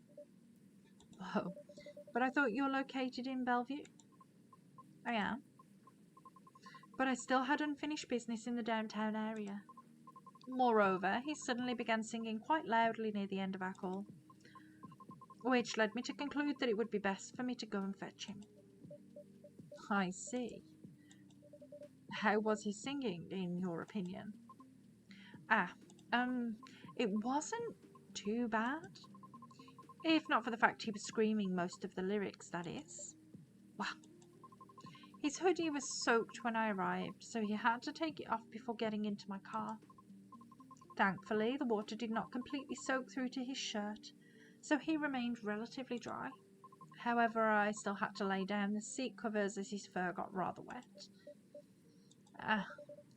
Oh, but I thought you're located in Bellevue? I am. But I still had unfinished business in the downtown area. Moreover, he suddenly began singing quite loudly near the end of our call, which led me to conclude that it would be best for me to go and fetch him. I see. How was he singing, in your opinion? It wasn't too bad. If not for the fact he was screaming most of the lyrics, that is. Wow. His hoodie was soaked when I arrived, so he had to take it off before getting into my car. Thankfully, the water did not completely soak through to his shirt, so he remained relatively dry. However, I still had to lay down the seat covers as his fur got rather wet.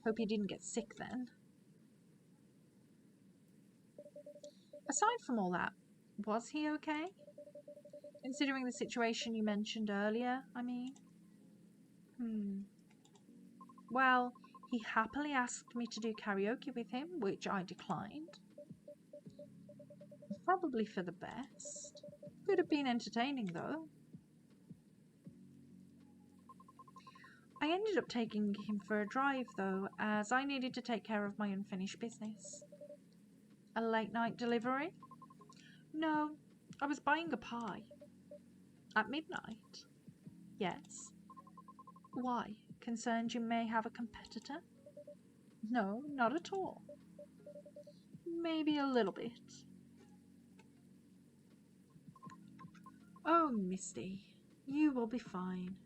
Hope he didn't get sick then. Aside from all that, was he okay? Considering the situation you mentioned earlier, I mean. Well, he happily asked me to do karaoke with him, which I declined. Probably for the best. Could have been entertaining, though. I ended up taking him for a drive, though, as I needed to take care of my unfinished business. A late-night delivery? No, I was buying a pie. At midnight? Yes. Why? Concerned you may have a competitor? No, not at all. Maybe a little bit. Oh, Misty, you will be fine.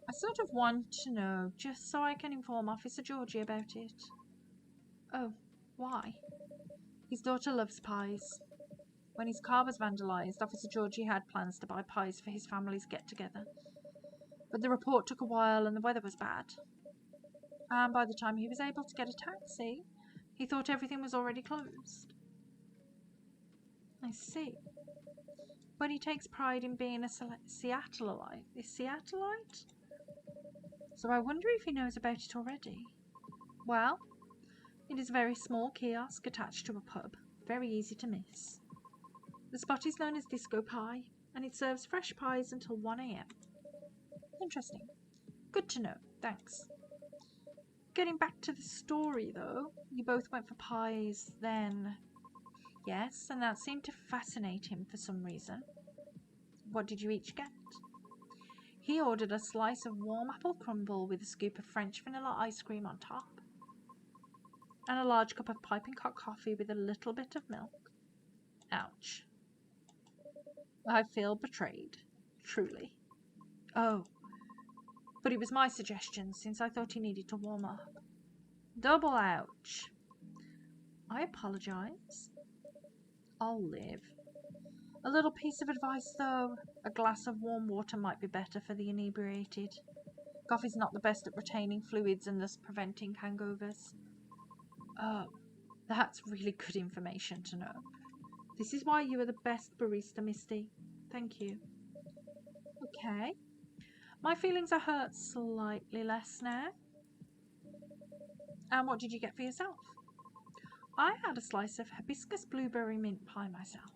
I sort of want to know, just so I can inform Officer Georgie about it. Oh, why? His daughter loves pies. When his car was vandalised, Officer Georgie had plans to buy pies for his family's get-together. But the report took a while and the weather was bad. And by the time he was able to get a taxi, he thought everything was already closed. I see. But he takes pride in being a Seattleite. Is Seattleite? So I wonder if he knows about it already. Well, it is a very small kiosk attached to a pub. Very easy to miss. The spot is known as Disco Pie, and it serves fresh pies until 1 a.m. Interesting. Good to know. Thanks. Getting back to the story, though, you both went for pies then. Yes, and that seemed to fascinate him for some reason. What did you each get? He ordered a slice of warm apple crumble with a scoop of French vanilla ice cream on top, and a large cup of piping hot coffee with a little bit of milk. Ouch. I feel betrayed. Truly. Oh. But it was my suggestion, since I thought he needed to warm up. Double ouch. I apologize. I'll live. A little piece of advice, though. A glass of warm water might be better for the inebriated. Coffee's not the best at retaining fluids and thus preventing hangovers. Oh, that's really good information to know. This is why you are the best barista, Misty. Thank you. Okay. My feelings are hurt slightly less now. And what did you get for yourself? I had a slice of hibiscus blueberry mint pie myself.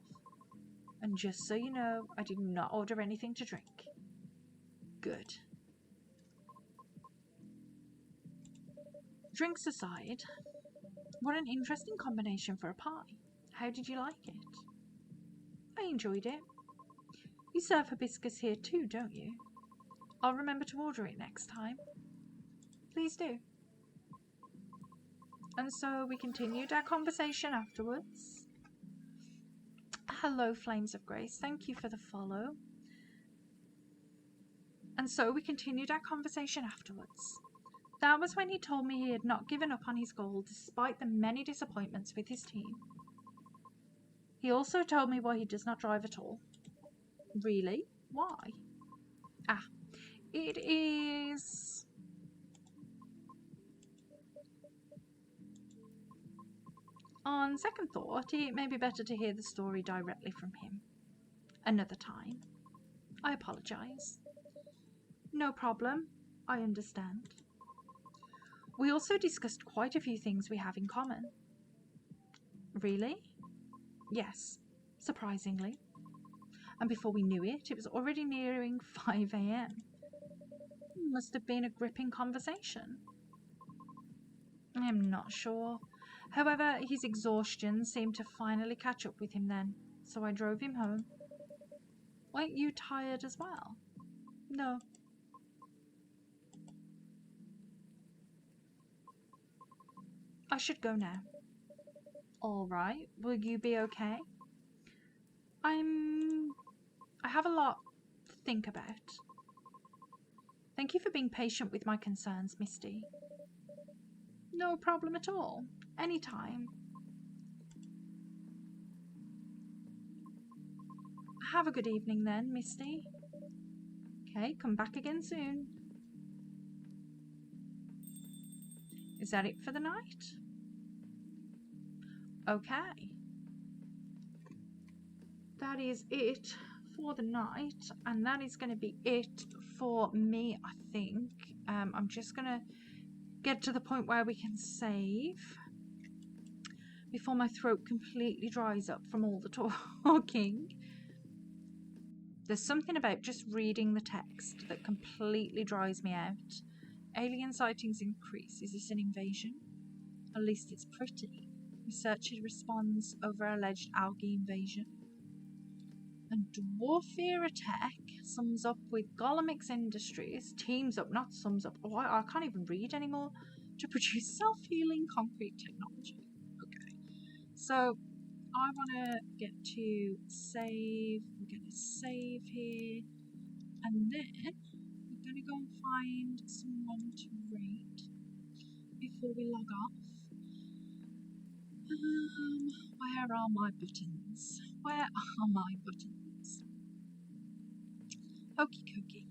And just so you know, I did not order anything to drink. Good. Drinks aside, what an interesting combination for a pie. How did you like it? I enjoyed it. You serve hibiscus here too, don't you? I'll remember to order it next time. Please do. And so we continued our conversation afterwards. Hello, Flames of Grace. Thank you for the follow. And so we continued our conversation afterwards. That was when he told me he had not given up on his goal despite the many disappointments with his team. He also told me why he does not drive at all. Really? Why? Ah, it is... On second thought, it may be better to hear the story directly from him. Another time. I apologise. No problem. I understand. We also discussed quite a few things we have in common. Really? Yes, surprisingly. And before we knew it, it was already nearing 5 a.m. Must have been a gripping conversation. I'm not sure. However, his exhaustion seemed to finally catch up with him then, so I drove him home. Weren't you tired as well? No. I should go now. All right. Will you be okay? I have a lot to think about. Thank you for being patient with my concerns, Misty. No problem at all. Anytime. Have a good evening then, Misty. Okay, come back again soon. Is that it for the night? Okay. That is it for the night, and that is going to be it for me, I think. I'm just going to get to the point where we can save before my throat completely dries up from all the talking. There's something about just reading the text that completely dries me out. Alien sightings increase. Is this an invasion? At least it's pretty. Researcher responds over alleged algae invasion. And Dwarfier attack sums up with Golemix Industries, teams up, not sums up. Oh, I can't even read anymore. To produce self-healing concrete technology. Okay. So I want to get to save. We're going to save here. And then we're going to go and find someone to raid before we log off. Where are my buttons? Where are my buttons? Okie dokie.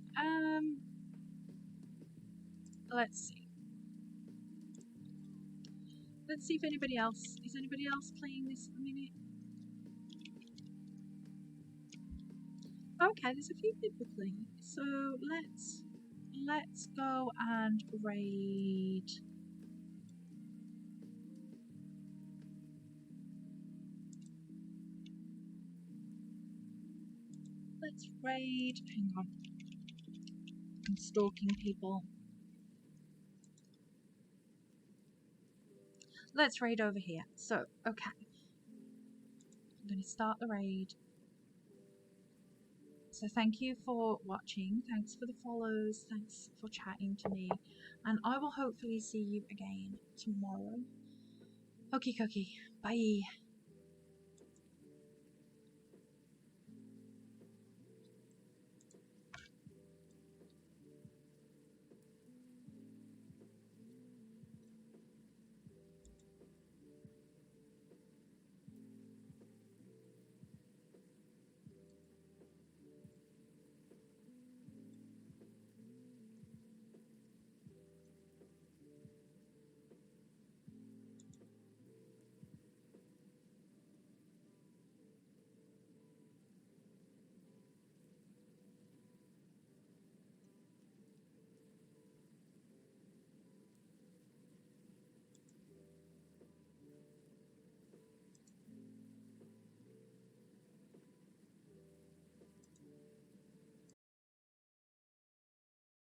Let's see. Let's see if anybody else is anybody else playing this at the minute. Okay, there's a few people playing. So let's go and raid. Let's raid. Hang on. I'm stalking people. Let's raid over here. So, okay. I'm going to start the raid. So thank you for watching. Thanks for the follows. Thanks for chatting to me. And I will hopefully see you again tomorrow. Okie dokie. Bye.